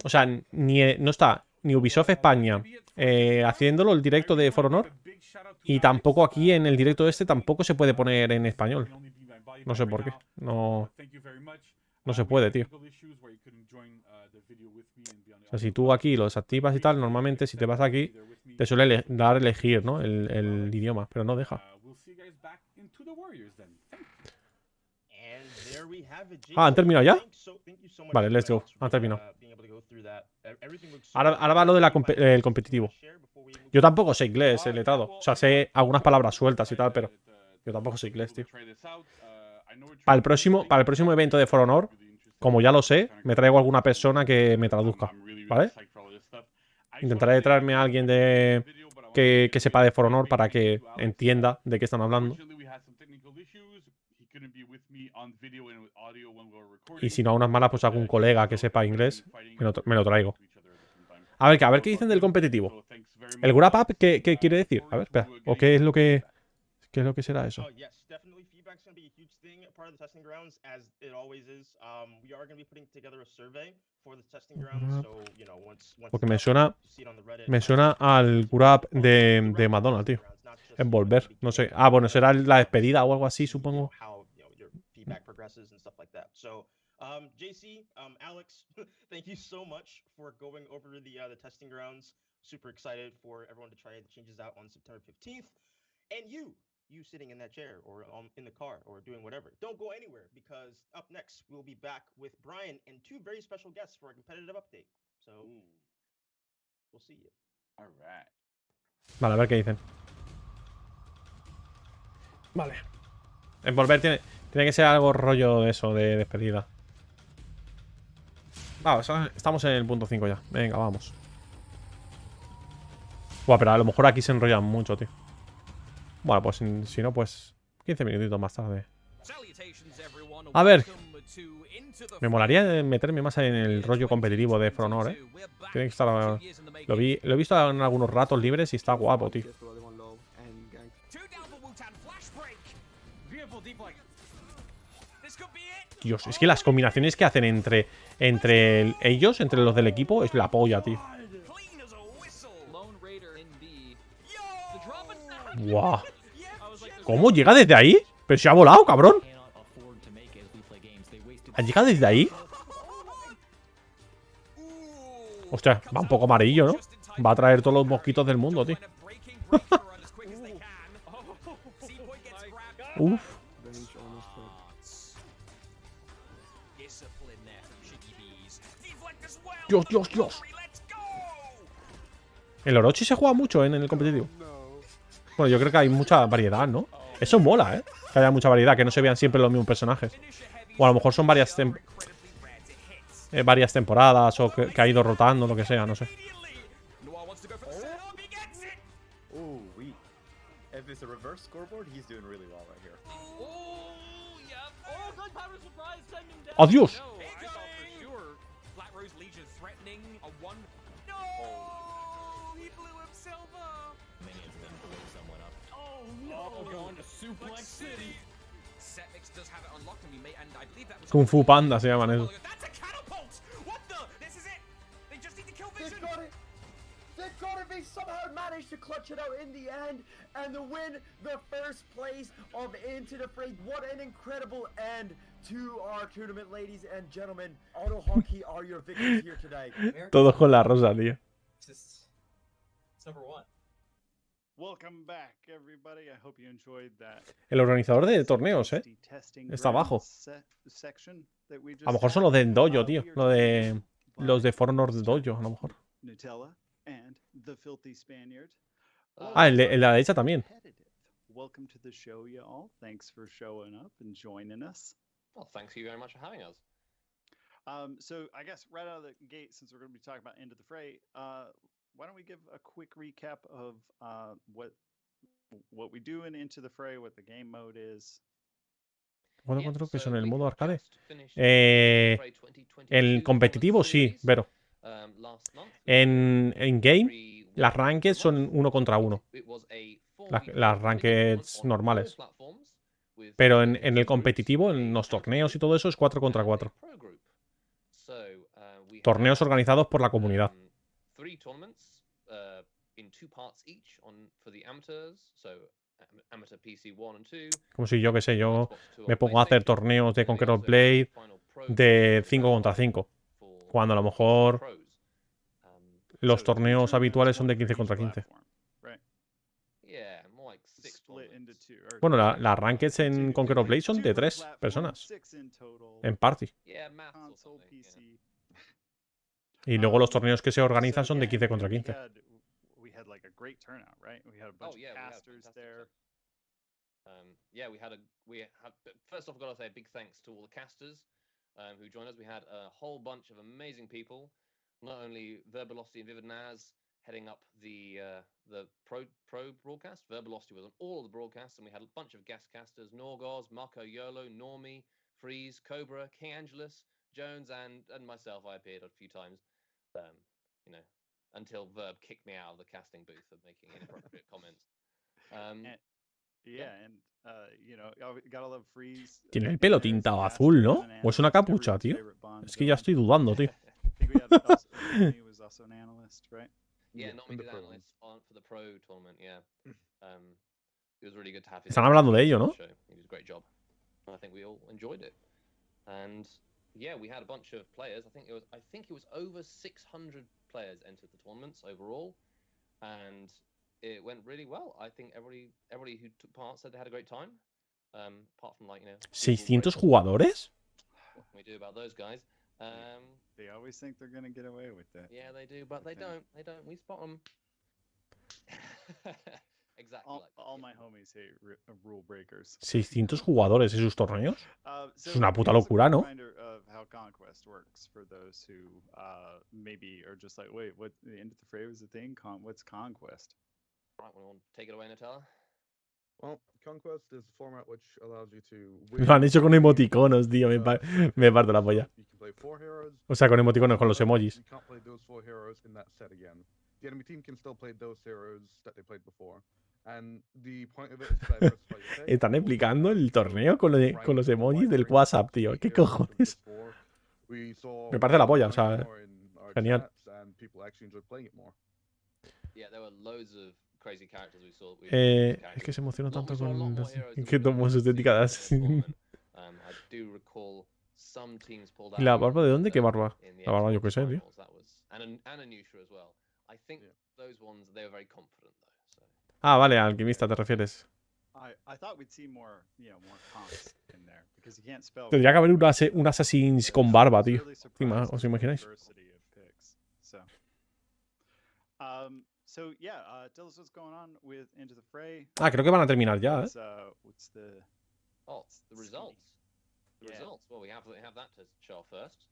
S1: O sea, no está ni Ubisoft España haciéndolo el directo de For Honor. Y tampoco aquí en el directo este tampoco se puede poner en español. No sé por qué. No se puede, tío. O sea, si tú aquí lo desactivas y tal, normalmente si te vas aquí, te suele dar elegir, ¿no? El idioma, pero no deja. Ah, ¿han terminado ya? Vale, let's go. Han terminado. Ahora va lo del competitivo. Yo tampoco sé inglés, letrado. O sea, sé algunas palabras sueltas y tal, pero yo tampoco sé inglés, tío. Para el próximo evento de For Honor, como ya lo sé, me traigo a alguna persona que me traduzca, ¿vale? Intentaré traerme a alguien que sepa de For Honor para que entienda de qué están hablando. Y si no, a unas malas, pues algún colega que sepa inglés, me lo traigo. A ver qué dicen del competitivo. ¿El wrap up qué quiere decir? A ver, espera. ¿O qué es lo que será eso? Porque me suena al wrap de Madonna, tío. En volver, no sé. Ah, bueno, será la despedida o algo así, supongo.
S3: JC, Alex, thank you so much for going over the testing grounds. Super excited for everyone to try the changes out on September 15th. And you sitting in that chair or in the car or doing whatever, don't go anywhere, because up next we'll be back with Brian and two very special guests for a competitive update. So we'll see you.
S10: All right.
S1: Vale, a ver qué dicen. Vale. Envolver tiene que ser algo rollo de eso, de despedida. Vamos, estamos en el punto 5 ya. Venga, vamos. Buah, pero a lo mejor aquí se enrollan mucho, tío. Bueno, pues si no, pues 15 minutitos más tarde. A ver. Me molaría meterme más en el rollo competitivo de For Honor, ¿eh? Tiene que estar... Lo he visto en algunos ratos libres y está guapo, tío. Dios, es que las combinaciones que hacen entre ellos, entre los del equipo, es la polla, tío. Guau. ¿Cómo llega desde ahí? Pero se ha volado, cabrón. ¿Ha llegado desde ahí? Hostia, va un poco amarillo, ¿no? Va a traer todos los mosquitos del mundo, tío. Uf. Dios, Dios, Dios. El Orochi se juega mucho en el competitivo. Bueno, yo creo que hay mucha variedad, ¿no? Eso mola, ¿eh? Que haya mucha variedad, que no se vean siempre los mismos personajes. O a lo mejor son varias temporadas o que ha ido rotando, lo que sea, no sé. ¡Adiós! Kung Fu Panda se llaman eso.
S13: Somehow managed to clutch it out in the end and to win the first place of Into the Fray. What an incredible end to our tournament, ladies and gentlemen. Auto Hockey are your victors here today.
S1: Todos con la rosa, tío.
S14: It's number one.
S2: Welcome back, everybody. I hope you enjoyed that.
S1: El organizador de torneos, está abajo. A lo mejor son los del dojo, tío. Los de For Honor Dojo, a lo mejor. Ah, el de la derecha también.
S2: Welcome to the show, y'all. Thanks for showing up and joining us.
S14: Well, thanks you very much for having us.
S2: So I guess right out of the gate, since we're going to be talking about Into the Fray, why don't we give a quick recap of what we do in Into the Fray, what the game mode is.
S1: ¿Puedo encontrar que son el modo arcade? El competitivo sí, pero en game las rankeds son 1 contra 1. Las rankeds normales. Pero en el competitivo, en los torneos y todo eso, es 4 contra 4. Torneos organizados por la comunidad.
S14: amateur PC 1 and 2.
S1: Como si yo, qué sé, yo me pongo a hacer torneos de Conqueror Blade de 5 contra 5. Cuando a lo mejor los torneos habituales son de 15 contra 15. Bueno, las rankeds en Conqueror Blade son de 3 personas. En party. Y luego los torneos que se organizan son de 15 contra 15.
S14: Yeah, we had first off, I've got to say a big thanks to all the casters who joined us. We had a whole bunch of amazing people, not only Verbalocity and Vivid Naz heading up the pro broadcast. Verbalocity was on all of the broadcasts, and we had a bunch of guest casters: Norgos, Marco Yolo, Normie, Freeze, Cobra, King Angelus, Jones, and myself. I appeared a few times, you know, until Verb kicked me out of the casting booth for making inappropriate comments.
S1: Tiene el pelo tintado azul, ¿no? ¿O es una capucha, tío? Es que ya estoy dudando, tío. Están hablando de ello, ¿no?
S14: Yeah, we had a bunch of players. I think it was over 600 players entered the tournaments overall, and it went really well. I think everybody who took part said they had a great time. Apart from, like, you know,
S1: 600 jugadores.
S14: what can we do about those guys?
S2: They always think they're gonna get away with that.
S14: Yeah, they do, but they don't. They don't. We spot them. Exactly.
S2: All my homies hate rule breakers.
S1: 600 jugadores en sus torneos. Es una puta locura, ¿no?
S2: How Conquest works for those who maybe are just like, wait, what? The end of the fray was a thing. What's Conquest?
S14: Right, we want to take it away, Nutella.
S15: Well, Conquest is a format which allows you to.
S1: Lo han hecho con emoticonos, tío. Me parto la polla. O sea, con emoticonos, con los emojis.
S15: You can't play those 4 heroes in that set again. The enemy team can still play those heroes that they played before. And the point of it is to diversify your deck.
S1: Están explicando el torneo con los emojis del WhatsApp, tío. ¿Qué cojones? Me parece la polla, o sea, genial. Es que se emocionó tanto con que tomó su estética. ¿Y la barba de dónde? ¿Qué barba? La barba yo qué sé, tío. Ah, vale, alquimista te refieres. Tendría que haber un Assassin's con barba, tío. ¿Os imagináis? Ah, creo que van a terminar ya, ¿eh?
S14: Well, we have that to show off first.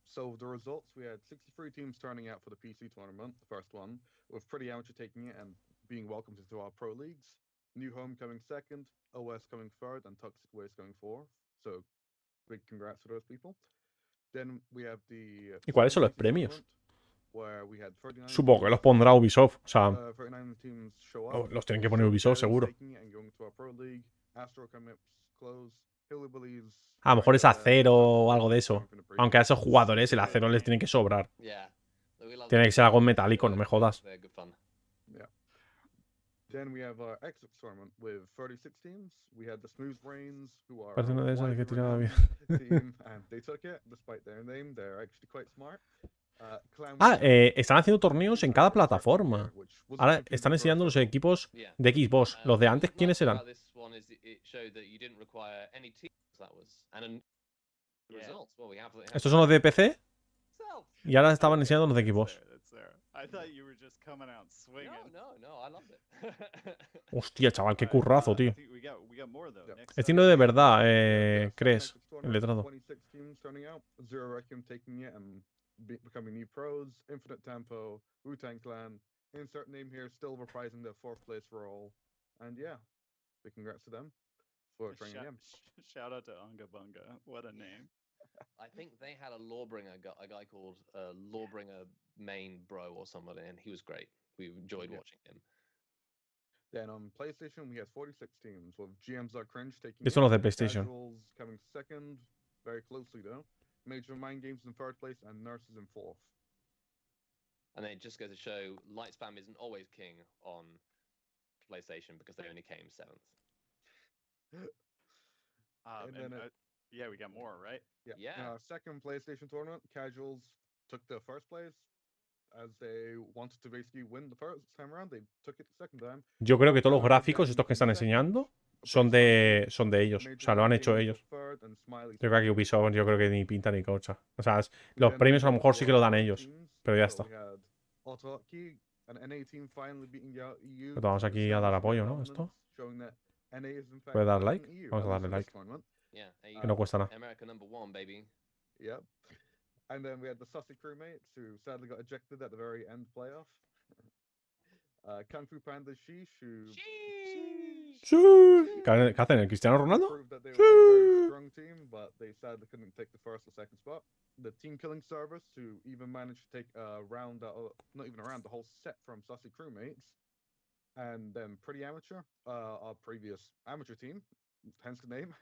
S15: So the results, we had 63 teams turning out for the PC tournament, the first one, with Pretty Amateur taking it and being welcomed into our pro leagues. New Home coming second, OS coming third, and Toxic Waste going fourth. So big congrats to those people. Then we have the
S1: ¿Y cuáles son los premios?
S15: Where we had 39
S1: Supongo que los pondrá Ubisoft, o sea,
S15: 39 teams show up.
S1: los tienen que poner Ubisoft, seguro. A lo mejor es acero o algo de eso. Aunque a esos jugadores el acero les tiene que sobrar. Tiene que ser algo metálico, no me jodas. Parece una de esas que tiraba bien. Ah, están haciendo torneos en cada plataforma. Ahora están enseñando los equipos de Xbox. Los de antes, ¿quiénes eran? Estos son los de PC. Y ahora estaban enseñando los de Xbox. Hostia, chaval, qué currazo, tío. Estilo de verdad, ¿crees? El letrado.
S15: Becoming new pros, Infinite Tempo, Wu-Tang Clan, insert name here, still reprising their 4th place role. And yeah, big congrats to them for training him.
S2: Shout out to Unga Bunga. What a name.
S14: I think they had a Lawbringer, a guy called Lawbringer Main Bro or somebody, and he was great. We enjoyed watching him.
S15: Then on PlayStation, we had 46 teams, with GMs are cringe taking.
S1: Estos son los de PlayStation.
S15: Coming second, very closely though. Major Mind Games in 3rd place and Nurses in 4th.
S14: And then it just goes to show light spam isn't always king on PlayStation because they only came 7th.
S2: Yeah, we got more, right?
S15: Yeah. Second PlayStation tournament, casuals took the first place as they wanted to basically win the first time around. They took it the second time.
S1: Yo creo que todos los gráficos, estos que están enseñando, son de ellos. O sea, lo han hecho ellos. Yo creo que Ubisoft, yo creo que ni pinta ni cocha. O sea, los premios a lo mejor sí que lo dan ellos. Pero ya está. Pero vamos aquí a dar apoyo, ¿no? Esto. ¿Puedes dar like? Vamos a darle like. Que no cuesta nada.
S14: America #1, baby.
S15: Yep. And then we had the Sussy crewmates who sadly got ejected at the very end playoff. Kung Fu Panda Sheesh, who
S1: ¿Qué hacen? ¿El Cristiano Ronaldo?
S15: proved that they were a very strong team, but they sadly couldn't take the first or second spot. The Team Killing Service, who even managed to take a round, not even a round, the whole set from Sussy crewmates. And then Pretty Amateur, our previous amateur team, hence the name,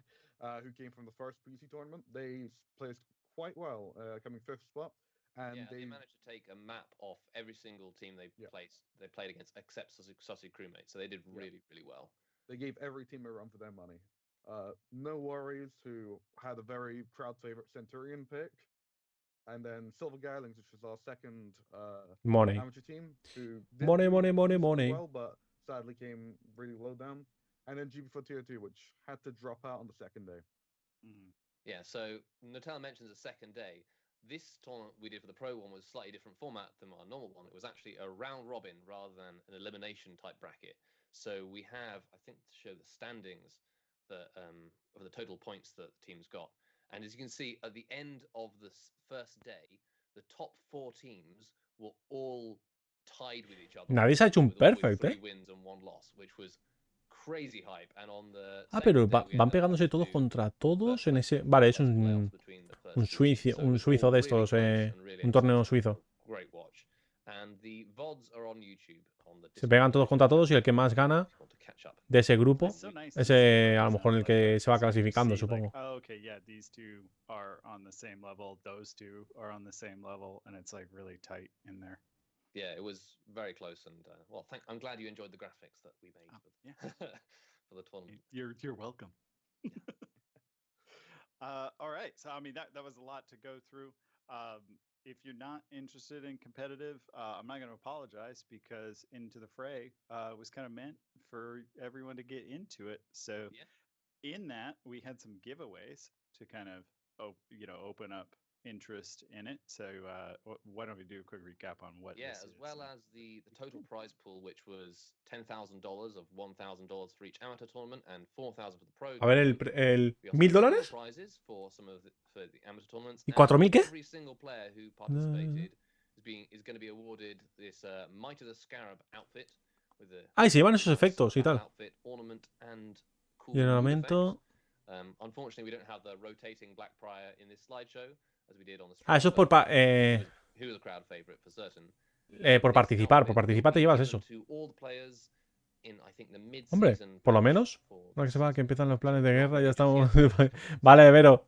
S15: who came from the first PC tournament. They placed quite well, coming 5th spot. And
S14: they managed to take a map off every single team they played against, except Sussy crewmates. So they did really, really well.
S15: They gave every team a run for their money. No Worries, who had a very crowd favorite Centurion pick. And then Silver Garlings, which was our second amateur team, who did well, but sadly came really low down. And then GB4 Tier 2, which had to drop out on the second day.
S14: Yeah, so Natal mentions a second day. This tournament we did for the Pro one was a slightly different format than our normal one. It was actually a round robin rather than an elimination type bracket. So we have, I think, to show the standings that of the total points that the teams got. And as you can see, at the end of this first day, the top 4 teams were all tied with each other.
S1: Nadie se ha hecho un perfect,
S14: with 3 wins and 1 loss, which was crazy hype. And on the
S1: pero van pegándose todos contra todos en ese... Vale, es un suizo de estos, un torneo suizo. Se pegan todos contra todos y el que más gana de ese grupo, ese a lo mejor el que se va clasificando, supongo.
S2: Okay, yeah, these two are on the same level, those two are on the same level, and it's like really tight in there.
S14: Yeah, it was very close, and well, I'm glad you enjoyed the graphics that we made for the tournament.
S2: You're welcome. All right, so I mean that was a lot to go through. If you're not interested in competitive, I'm not going to apologize because Into the Fray was kind of meant for everyone to get into it. So in that, we had some giveaways to kind of open up interest in it. So why don't we do a quick recap on what this is?
S14: As well as the total prize pool, which was $10,000 of $1,000 for each amateur tournament and $4,000 for the pro.
S1: A ver, el $1,000
S14: prizes for the amateur tournaments.
S1: ¿Y 4.000 qué?
S14: Every single player who participated is going to be awarded this Might of the Scarab outfit with
S1: y se llevan esos efectos y tal.
S14: Outfit, ornament and cool
S1: y el ornamento.
S14: Unfortunately, we don't have the rotating Black Prior in this slideshow.
S1: Eso es por participar te llevas eso. Hombre, por lo menos, no que sepa que empiezan los planes de guerra, ya estamos. Vale, Vero.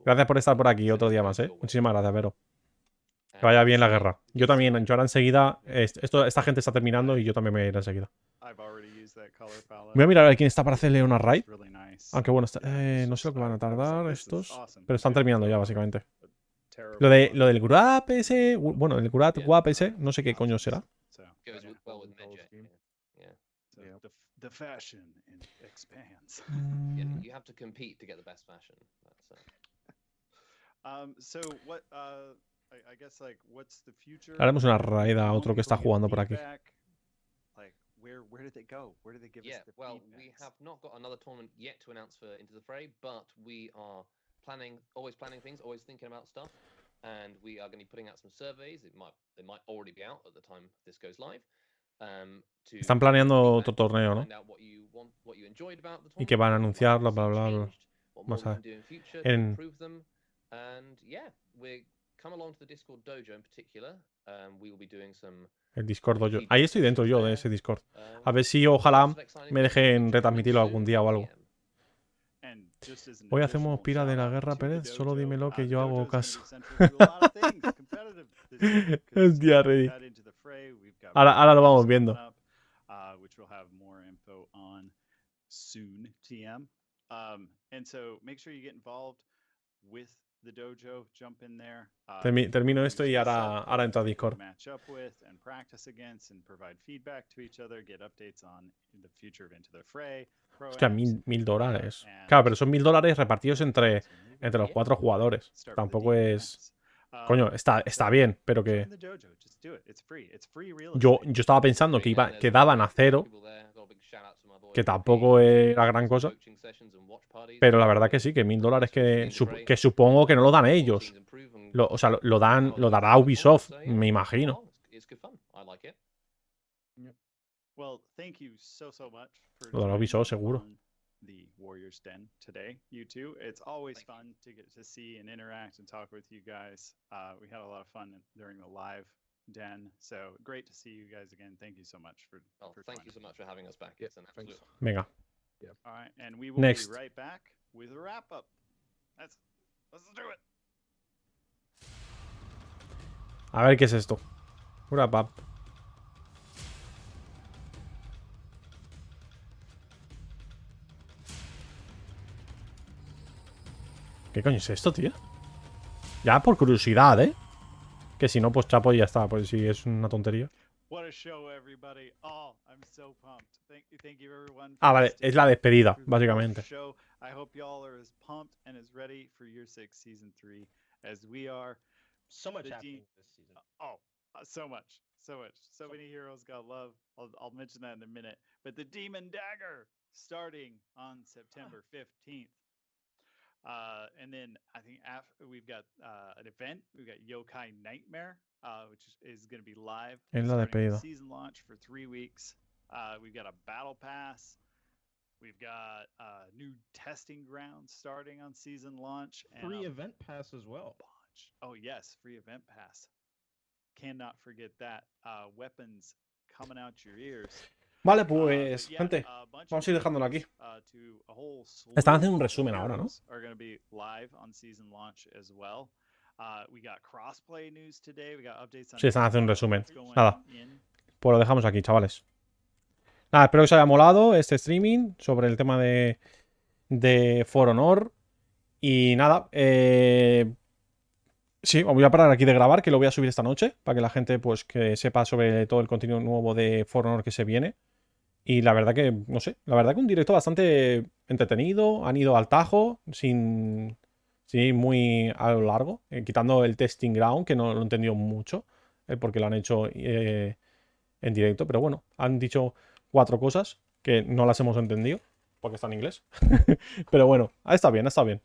S1: Gracias por estar por aquí otro día más, Muchísimas gracias, Vero. Que vaya bien la guerra. Yo también, yo ahora enseguida. Esta gente está terminando y yo también me voy a ir enseguida. Voy a mirar a ver quién está para hacerle una raid. Aunque bueno, no sé lo que van a tardar estos. Pero están terminando ya, básicamente. Lo del Gruap ese, bueno, el Gruap ese, no sé qué coño será.
S2: The fashion expands.
S14: You have to compete to get the best fashion.
S2: So what I guess like what's the future?
S1: Haremos una raid a otro que está jugando por aquí.
S2: Like where did they go? Where did they give us the
S14: well, we have not got another tournament yet to announce for Into the Fray, but we are always planning things, always thinking about stuff, and we are going to be putting out some surveys. They might already be out at the time this goes live.
S1: Están planeando otro torneo, ¿no? Y que van a anunciarlo, bla bla bla. Más a ver. El Discord dojo. Ahí estoy dentro yo de ese Discord. A ver si ojalá me dejen retransmitirlo algún día o algo. Hoy hacemos pira de la guerra, Pérez. Solo dímelo que yo hago caso. Hostia, ready. Ahora lo vamos viendo.
S2: soon, TM. And so make sure you get involved with the dojo, jump in there.
S1: Termino esto y ahora entro a Discord.
S2: Match up with and practice against and provide feedback to each other, get updates on the future of Into the Fray.
S1: Hostia, $1000. Claro, pero son $1000 repartidos entre los 4 jugadores. Tampoco es... Coño, está bien, pero que... Yo estaba pensando que daban a 0, que tampoco era gran cosa. Pero la verdad que sí, que $1000 que supongo que no lo dan ellos. O sea, lo dará Ubisoft, me imagino. Lo dará Ubisoft, seguro.
S2: The Warriors Den today, you two. It's always fun to get to see and interact and talk with you guys. We had a lot of fun during the live den, so great to see you guys again. Thank you so much for
S14: thank you so much for having us back. It's an absolute.
S1: Venga.
S2: Yep. All right, and we will
S1: Next.
S2: be right back with a wrap up. Let's do it.
S1: A ver qué es esto. Wrap up. ¿Qué coño es esto, tío? Ya por curiosidad, ¿eh? Que si no, pues chapo y ya está. Pues si es una tontería. Ah, vale. Es la despedida, básicamente.
S3: So much happening this season.
S2: So much. So many heroes got love. I'll mention that in a minute. But the Demon Dagger starting on September 15th. And then I think after we've got an event. We've got Yokai Nightmare, which is going to be live.
S1: Es la despedida.
S2: Season launch for 3 weeks. We've got a battle pass. We've got new testing grounds starting on season launch. And
S3: free event pass as well.
S2: Oh yes, free event pass. Cannot forget that. Weapons coming out your ears.
S1: Vale, pues, gente, vamos a ir dejándolo aquí. Están haciendo un resumen ahora, ¿no? Sí, están haciendo un resumen. Nada, pues lo dejamos aquí, chavales. Nada, espero que os haya molado este streaming sobre el tema de For Honor. Y nada, sí, voy a parar aquí de grabar, que lo voy a subir esta noche, para que la gente pues que sepa sobre todo el contenido nuevo de For Honor que se viene. Y la verdad que, no sé, la verdad que un directo bastante entretenido, han ido al tajo, sin ir muy a lo largo, quitando el testing ground, que no lo he entendido mucho, porque lo han hecho en directo, pero bueno, han dicho 4 cosas que no las hemos entendido, porque está en inglés. Pero bueno, está bien, está bien.